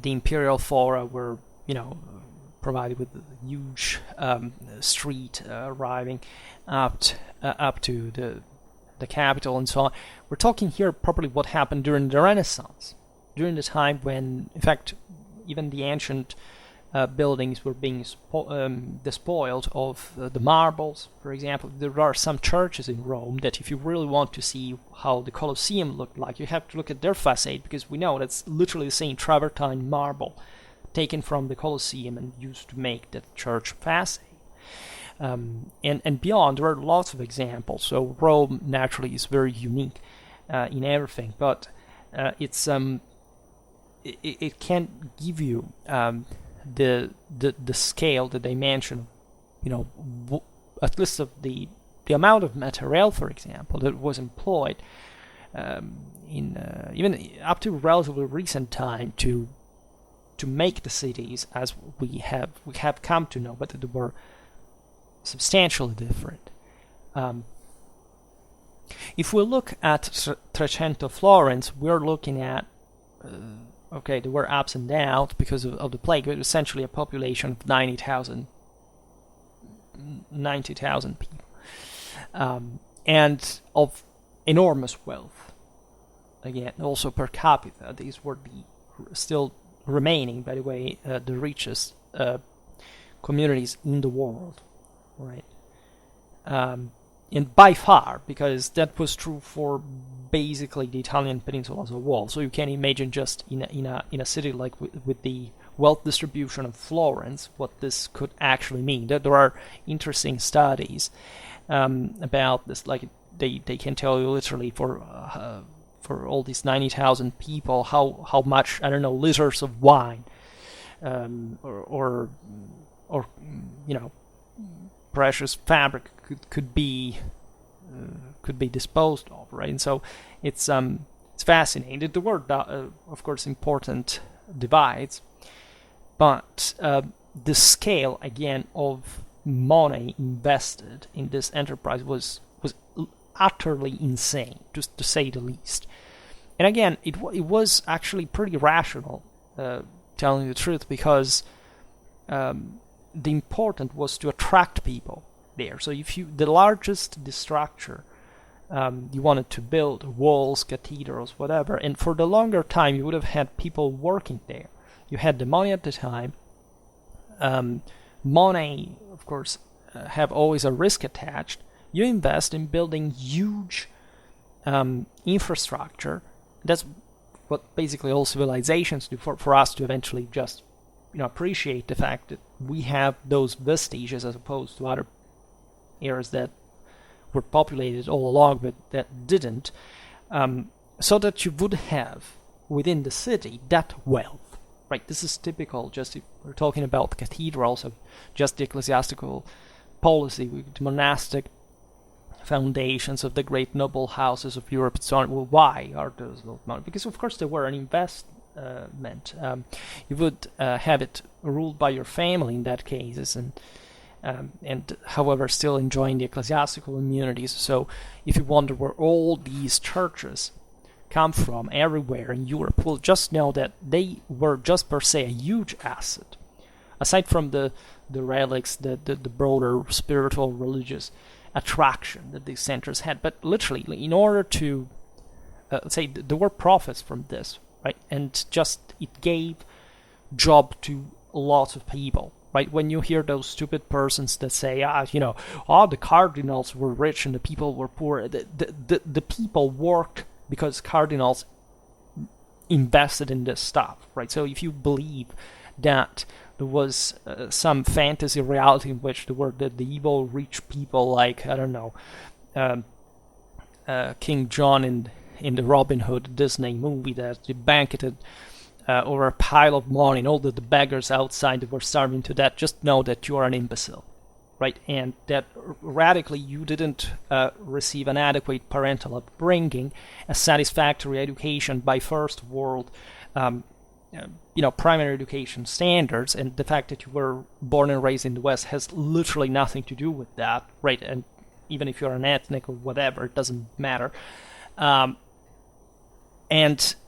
imperial fora were, provided with a huge street arriving up to the capital and so on. We're talking here probably what happened during the Renaissance, during the time when, in fact, even the ancient buildings were being despoiled of the marbles, for example. There are some churches in Rome that, if you really want to see how the Colosseum looked like, you have to look at their facade, because we know that's literally the same travertine marble taken from the Colosseum and used to make the church facade. And beyond, there are lots of examples. So Rome naturally is very unique in everything, but it can't give you the scale, the dimension, at least of the amount of material, for example, that was employed in even up to relatively recent time to make the cities as we have come to know, but they were substantially different. If we look at Trecento Florence, we're looking at there were ups and downs because of the plague, but essentially a population of 90,000 people, and of enormous wealth. Again, also per capita, these were still remaining, by the way, the richest communities in the world, right? And by far, because that was true for basically the Italian peninsula as a whole. So you can imagine just in a city like with the wealth distribution of Florence, what this could actually mean. There are interesting studies about this. Like they can tell you literally for all these 90,000 people how much, I don't know, liters of wine or precious fabric could be disposed of, right? And so it's fascinating. The word, of course, important divides, but the scale again of money invested in this enterprise was utterly insane, just to say the least. And again, it was actually pretty rational, telling the truth, because the important was to attract people there. So if the largest the structure, you wanted to build walls, cathedrals, whatever, and for the longer time you would have had people working there. You had the money at the time. Money, of course, have always a risk attached. You invest in building huge infrastructure. That's what basically all civilizations do, for us to eventually just appreciate the fact that we have those vestiges as opposed to other areas that were populated all along but that didn't, so that you would have within the city that wealth, right? This is typical, just if we're talking about cathedrals, of just the ecclesiastical policy with the monastic foundations of the great noble houses of Europe and so on. Well, why are those money? Because of course they were an investment. You would have it ruled by your family in that cases, and however still enjoying the ecclesiastical immunities. So if you wonder where all these churches come from everywhere in Europe, well, just know that they were just per se a huge asset. Aside from the relics, the broader spiritual, religious attraction that these centers had, but literally, in order to say there were profits from this, right? And just it gave job to lots of people, right? When you hear those stupid persons that say, the cardinals were rich and the people were poor, the people worked because cardinals invested in this stuff, right? So if you believe that there was some fantasy reality in which there were the evil rich people, like, I don't know, King John in the Robin Hood Disney movie, that they banqueted over a pile of money, and all the beggars outside that were starving to death, just know that you are an imbecile, right? And that radically you didn't receive an adequate parental upbringing, a satisfactory education by first world primary education standards, and the fact that you were born and raised in the West has literally nothing to do with that, right? And even if you're an ethnic or whatever, it doesn't matter. And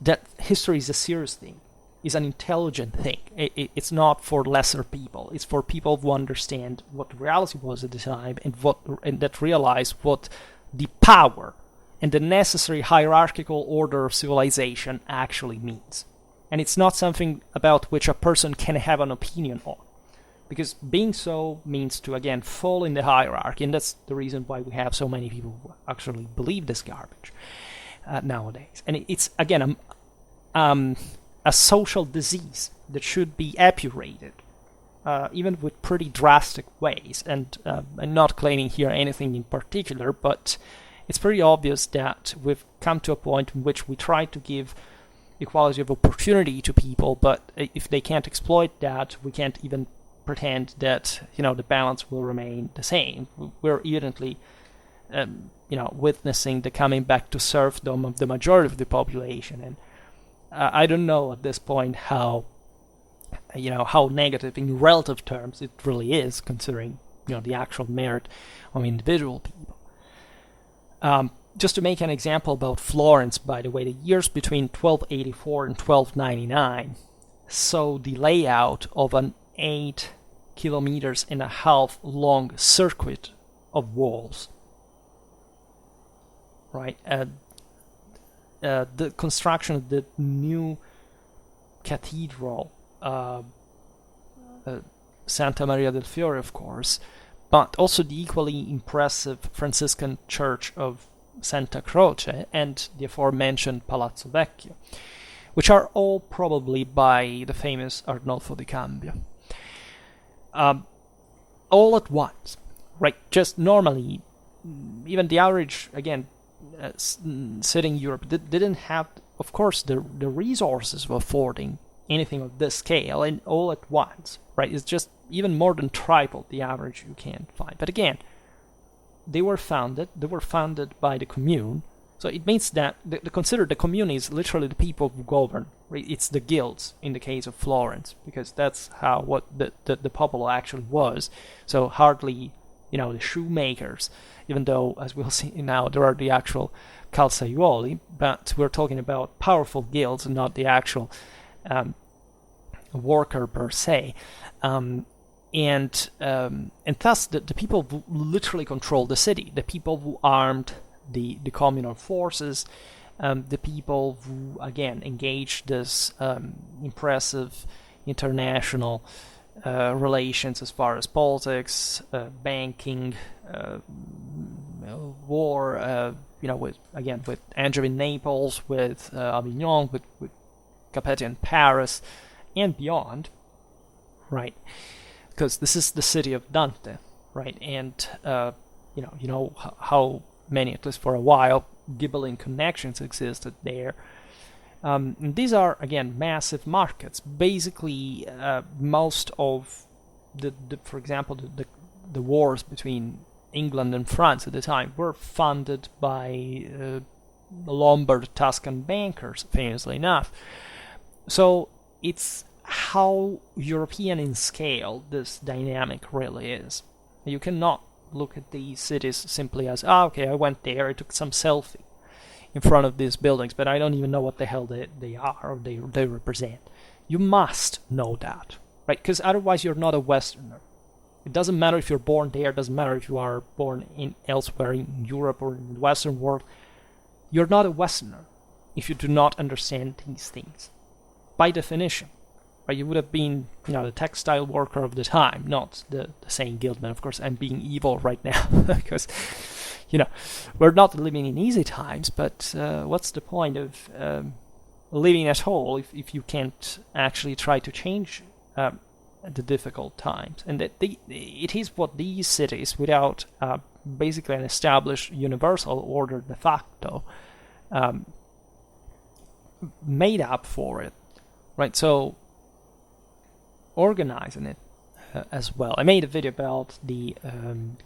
that history is a serious thing, is an intelligent thing. It's not for lesser people. It's for people who understand what the reality was at the time, and that realize what the power and the necessary hierarchical order of civilization actually means. And it's not something about which a person can have an opinion on. Because being so means to, again, fall in the hierarchy, and that's the reason why we have so many people who actually believe this garbage nowadays. And it's, again, a social disease that should be epurated, even with pretty drastic ways. And I'm not claiming here anything in particular, but it's pretty obvious that we've come to a point in which we try to give equality of opportunity to people, but if they can't exploit that, we can't even pretend that the balance will remain the same. We're evidently witnessing the coming back to serfdom of the majority of the population, and I don't know at this point how negative in relative terms it really is, considering the actual merit of individual people. Just to make an example about Florence, by the way, the years between 1284 and 1299 saw the layout of an 8.5 kilometers long circuit of walls. Right? The construction of the new cathedral, Santa Maria del Fiore, of course, but also the equally impressive Franciscan church of Santa Croce and the aforementioned Palazzo Vecchio, which are all probably by the famous Arnolfo di Cambio. All at once, right? Just normally, even the average, again, city in Europe didn't have, of course, the resources of affording anything of this scale, and all at once, right? It's just even more than triple the average you can find. But again, they were founded by the commune, so it means that consider the commune is literally the people who govern, right? It's the guilds in the case of Florence, because that's what the popolo actually was. So hardly the shoemakers, even though, as we'll see now, there are the actual calzaioli, but we're talking about powerful guilds and not the actual worker per se. And thus the people who literally controlled the city, the people who armed the communal forces, the people who, again, engaged this impressive international relations as far as politics, banking, war, with Angevin Naples, with Avignon, with Capetian Paris, and beyond, right? Because this is the city of Dante, right? And how many, at least for a while, Ghibelline connections existed there. And these are, again, massive markets. Basically, most of for example, the wars between England and France at the time were funded by Lombard Tuscan bankers, famously enough. So it's how European in scale this dynamic really is. You cannot look at these cities simply as, okay, I went there, I took some selfie in front of these buildings, but I don't even know what the hell they are or they represent. You must know that, right? Because otherwise you're not a Westerner. It doesn't matter if you're born there, it doesn't matter if you are born elsewhere in Europe or in the Western world. You're not a Westerner if you do not understand these things. By definition. Right, you would have been, the textile worker of the time, not the Saint Guildman. Of course, I'm being evil right now because, we're not living in easy times. But what's the point of living at all if you can't actually try to change the difficult times? And it is what these cities, without basically an established universal order de facto, made up for it, right? So organizing it as well. I made a video about the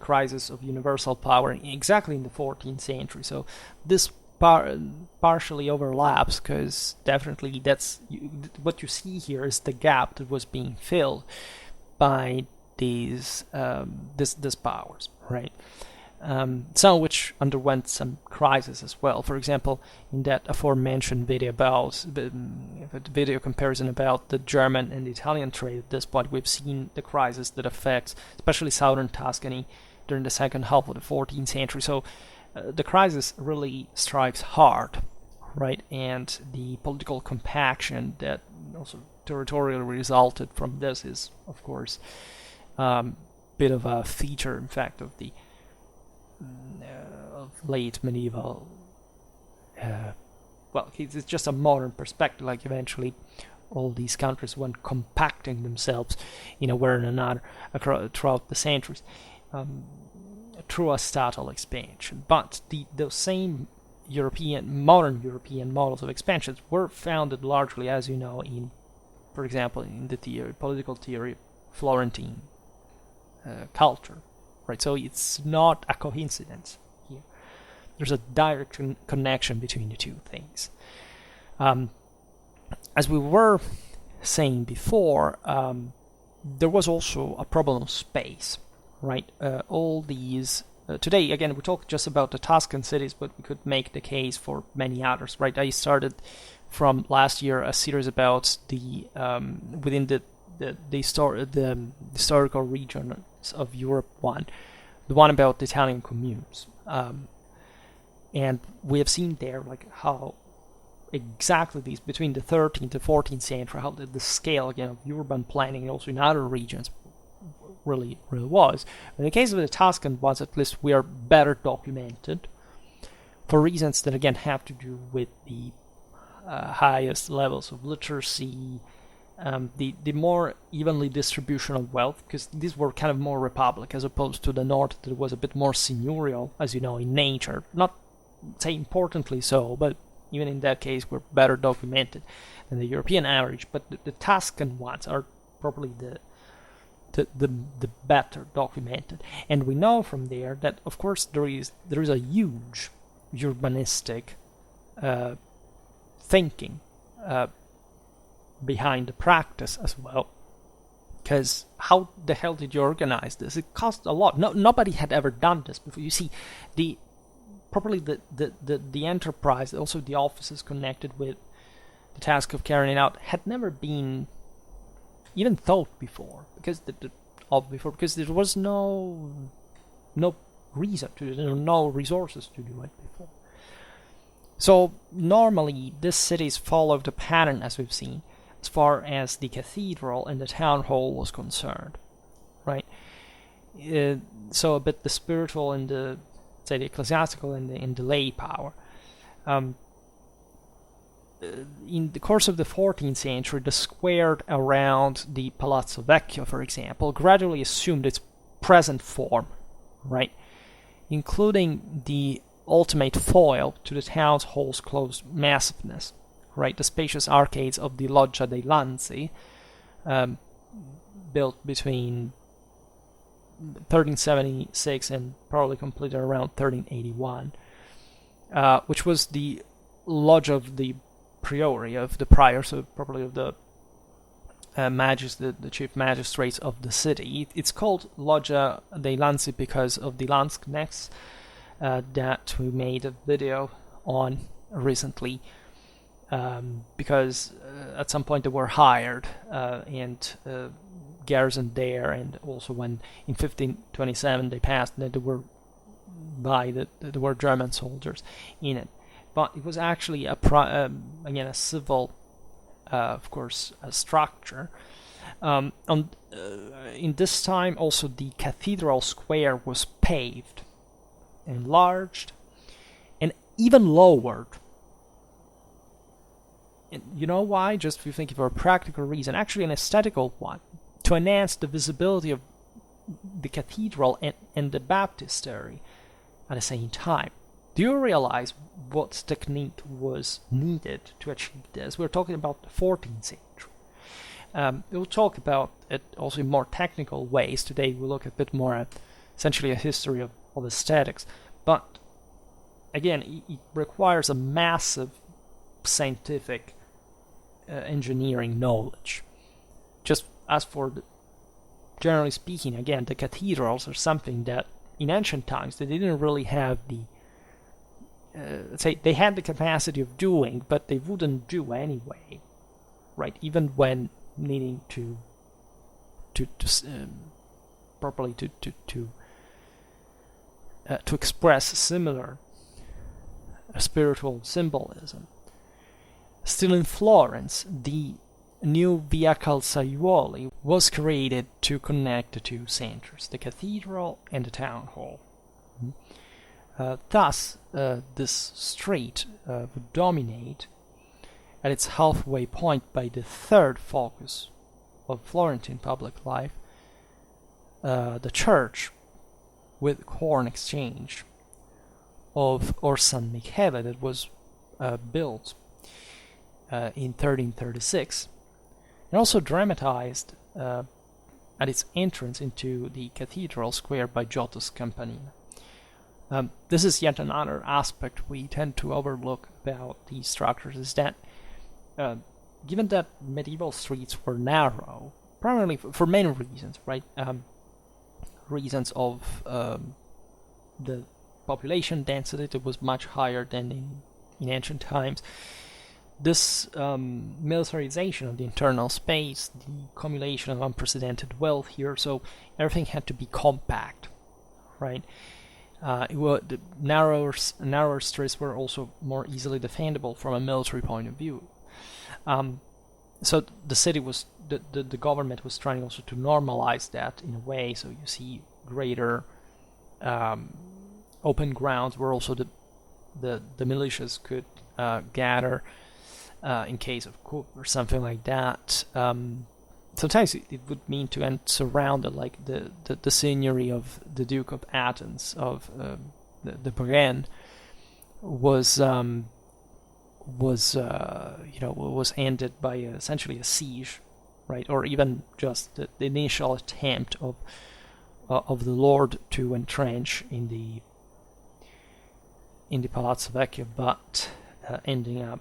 crisis of universal power exactly in the 14th century, so this partially overlaps, because definitely what you see here is the gap that was being filled by these powers, right? some which underwent some crisis as well. For example, in that aforementioned video about the video comparison about the German and the Italian trade, at this point we've seen the crisis that affects especially southern Tuscany during the second half of the 14th century. So the crisis really strikes hard, right? And the political compaction that also territorially resulted from this is, of course, bit of a feature, in fact, of the of late medieval. Well, it's just a modern perspective. Like eventually, all these countries went compacting themselves in a way or another throughout the centuries through a statal expansion. But those same modern European models of expansions were founded largely, as you know, in, for example, in the political theory, Florentine culture, right? So it's not a coincidence here. There's a direct connection between the two things. As we were saying before, there was also a problem of space, right? All these today, again, we talk just about the Tuscan cities, but we could make the case for many others, right? I started from last year a series about the within the historical regions of Europe the one about the Italian communes, and we have seen there like how exactly these between the 13th to 14th century, how the scale again of urban planning and also in other regions really was. In the case of the Tuscan ones, at least we are better documented for reasons that again have to do with the highest levels of literacy, the more evenly distribution of wealth, because these were kind of more republic as opposed to the north that was a bit more seigneurial, as you know, in nature. Not say importantly so, but even in that case we're better documented than the European average. But the Tuscan ones are probably the better documented, and we know from there that of course there is a huge urbanistic thinking behind the practice as well. Because how the hell did you organize this? It cost a lot. Nobody had ever done this before. You see, the enterprise, also the offices connected with the task of carrying it out, had never been even thought before, because there was no reason to do it, no resources to do it before. So normally these cities followed the pattern as we've seen, as far as the cathedral and the town hall was concerned, right? So a bit the spiritual and the ecclesiastical and the lay power. In the course of the 14th century, the square around the Palazzo Vecchio, for example, gradually assumed its present form, right? Including the ultimate foil to the town hall's closed massiveness, right? The spacious arcades of the Loggia dei Lanzi, built between 1376 and probably completed around 1381, which was the lodge of the priori, of the prior, so probably of the the chief magistrates of the city. It's called Loggia dei Lanzi because of the Landsknechts that we made a video on recently, because at some point they were hired and garrisoned there, and also when in 1527 they passed, that they were there were German soldiers in it. But it was actually again a civil, of course, a structure. In this time, also the cathedral square was paved, enlarged, and even lowered. And you know why? Just if you think for a practical reason, actually an aesthetical one, to enhance the visibility of the cathedral and the baptistry at the same time. Do you realize what technique was needed to achieve this? We're talking about the 14th century. We'll talk about it also in more technical ways. Today we'll look a bit more at essentially a history of aesthetics. But again, it requires a massive scientific engineering knowledge. Just as for generally speaking, again, the cathedrals are something that in ancient times they didn't really have the let's say they had the capacity of doing, but they wouldn't do anyway, right? Even when needing to properly to express similar spiritual symbolism. Still in Florence, the new Via Calzaioli was created to connect the two centers, the cathedral and the town hall. Thus, this street would dominate at its halfway point by the third focus of Florentine public life, the church with corn exchange of San Michele that was built in 1336, and also dramatized at its entrance into the cathedral square by Giotto's Campanile. This is yet another aspect we tend to overlook about these structures, is that given that medieval streets were narrow, primarily for many reasons, right? Reasons of the population density that was much higher than in ancient times. This militarization of the internal space, the accumulation of unprecedented wealth here, so everything had to be compact, right? The narrower streets were also more easily defendable from a military point of view. So the city was, the government was trying also to normalize that in a way, so you see greater open grounds where also the militias could gather in case of coup or something like that. Sometimes it would mean to surround like the seigneury of the Duke of Athens, of the Brienne, was ended by essentially a siege, right? Or even just the initial attempt of the lord to entrench in the Palazzo Vecchio, but ending up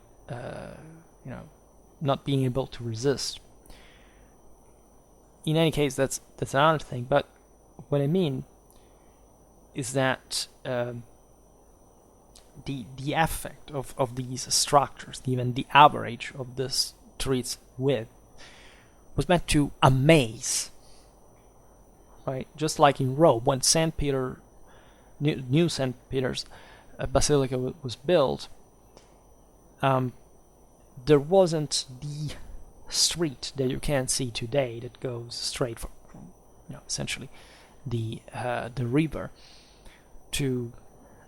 not being able to resist. In any case, that's another thing. But what I mean is that the effect of these structures, even the average of this street's width, was meant to amaze, right? Just like in Rome, when new St. Peter's Basilica was built, there wasn't the street that you can see today that goes straight from essentially the river to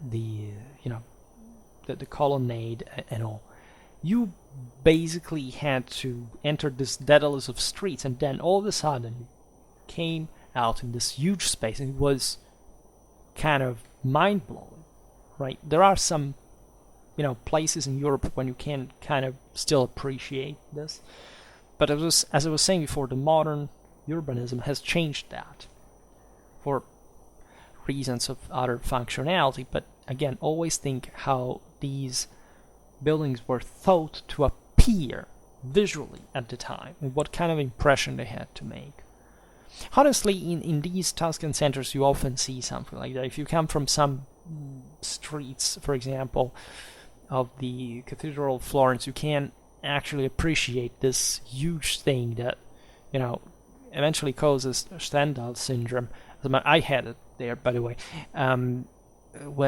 the colonnade and all. You basically had to enter this Daedalus of streets, and then all of a sudden you came out in this huge space, and it was kind of mind-blowing, right? There are some places in Europe when you can kind of still appreciate this, but as I was saying before, the modern urbanism has changed that for reasons of other functionality. But again, always think how these buildings were thought to appear visually at the time and what kind of impression they had to make. Honestly, in these Tuscan centers, you often see something like that. If you come from some streets, for example, of the Cathedral of Florence, you can actually appreciate this huge thing that eventually causes Stendhal syndrome. I had it there, by the way,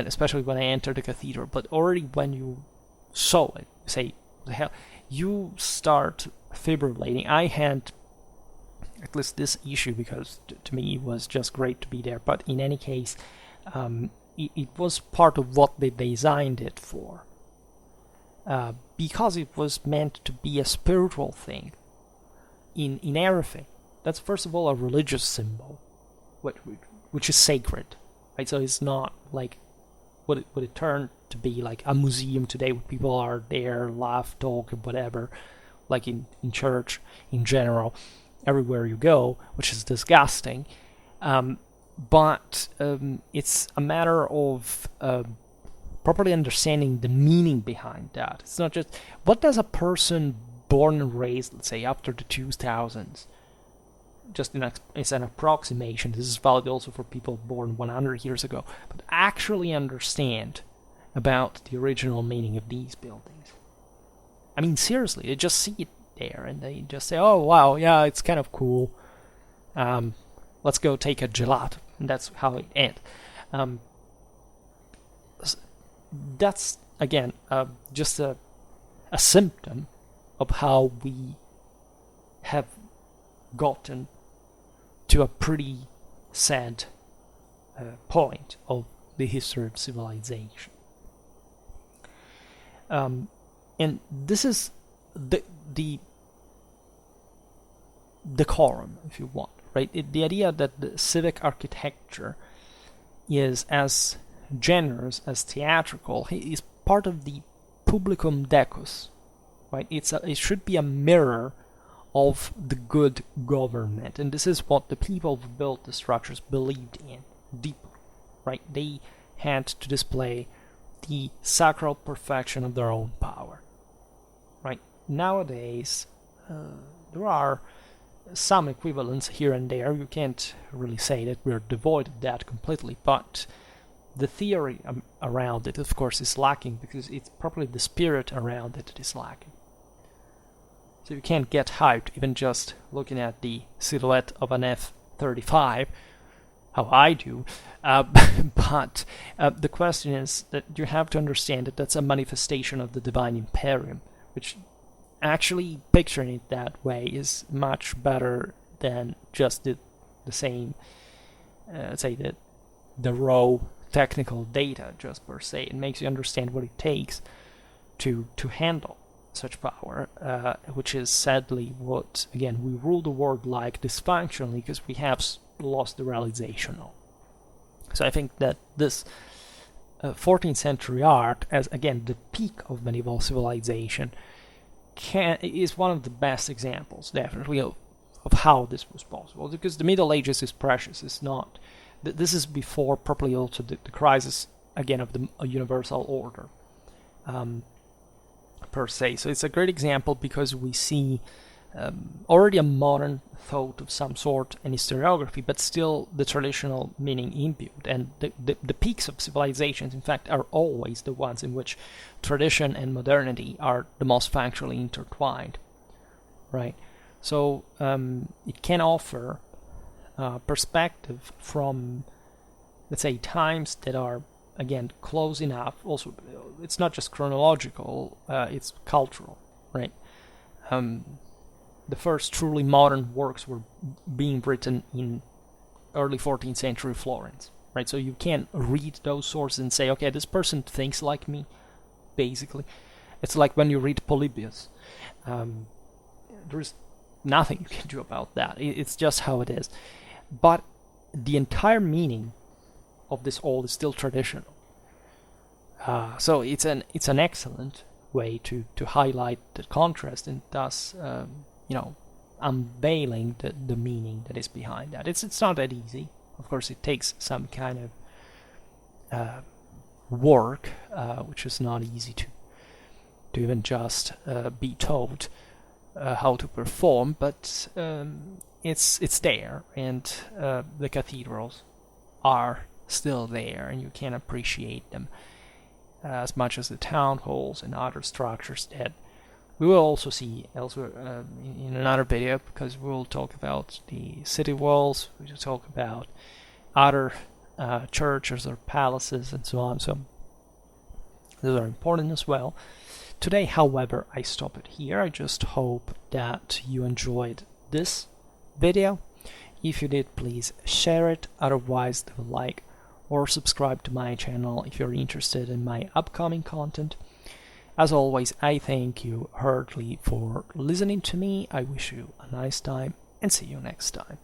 especially when I entered the cathedral. But already when you saw it, say, the hell, you start fibrillating. I had at least this issue because to me it was just great to be there. But in any case, it was part of what they designed it for. Because it was meant to be a spiritual thing. In everything, that's first of all a religious symbol, which is sacred, right? So it's not like what it turned to be like a museum today where people are there, laugh, talk, and whatever, like in church in general, everywhere you go, which is disgusting. But it's a matter of properly understanding the meaning behind that. It's not just what does a person born and raised, let's say, after the 2000s just it's an approximation. This is valid also for people born 100 years ago, but actually understand about the original meaning of these buildings. I mean, seriously, they just see it there and they just say, oh wow, yeah, it's kind of cool. Let's go take a gelato. And that's how it ends. That's, again, just a symptom of how we have gotten to a pretty sad point of the history of civilization. And this is the decorum, if you want, right? The idea that the civic architecture is as generous as theatrical is part of the publicum decus, right? It should be a mirror of the good government, and this is what the people who built the structures believed in deeply, right? They had to display the sacral perfection of their own power, right? Nowadays, there are some equivalents here and there. You can't really say that we're devoid of that completely, but the theory around it, of course, is lacking, because it's probably the spirit around it that is lacking. So you can't get hyped even just looking at the silhouette of an F-35, how I do, but the question is that you have to understand that that's a manifestation of the divine imperium, which actually picturing it that way is much better than just the same, say, the raw technical data just per se. It makes you understand what it takes to handle such power, which is sadly what, again, we rule the world like dysfunctionally because we have lost the realization of. So I think that this 14th century art, as again the peak of medieval civilization, is one of the best examples, definitely, of how this was possible. Because the Middle Ages is precious. It's not. This is before properly also the crisis again of the universal order, per se. So it's a great example because we see already a modern thought of some sort in historiography, but still the traditional meaning imbued. And the peaks of civilizations, in fact, are always the ones in which tradition and modernity are the most functionally intertwined, right? So it can offer perspective from, let's say, times that are, again, close enough. Also, it's not just chronological, it's cultural, right? The first truly modern works were being written in early 14th century Florence, right? So you can't read those sources and say, okay, this person thinks like me, basically. It's like when you read Polybius. There's nothing you can do about that. It's just how it is. But the entire meaning of this all is still traditional. So it's an excellent way to highlight the contrast and thus unveiling the meaning that is behind that. It's not that easy. Of course, it takes some kind of work, which is not easy to even just be told how to perform, but it's there, and the cathedrals are still there, and you can appreciate them as much as the town halls and other structures that we will also see elsewhere in another video, because we'll talk about the city walls, we'll talk about other churches or palaces and so on. So those are important as well. Today, however, I stop it here. I just hope that you enjoyed this video. If you did, please share it. Otherwise, leave a like or subscribe to my channel if you're interested in my upcoming content. As always, I thank you heartily for listening to me. I wish you a nice time and see you next time.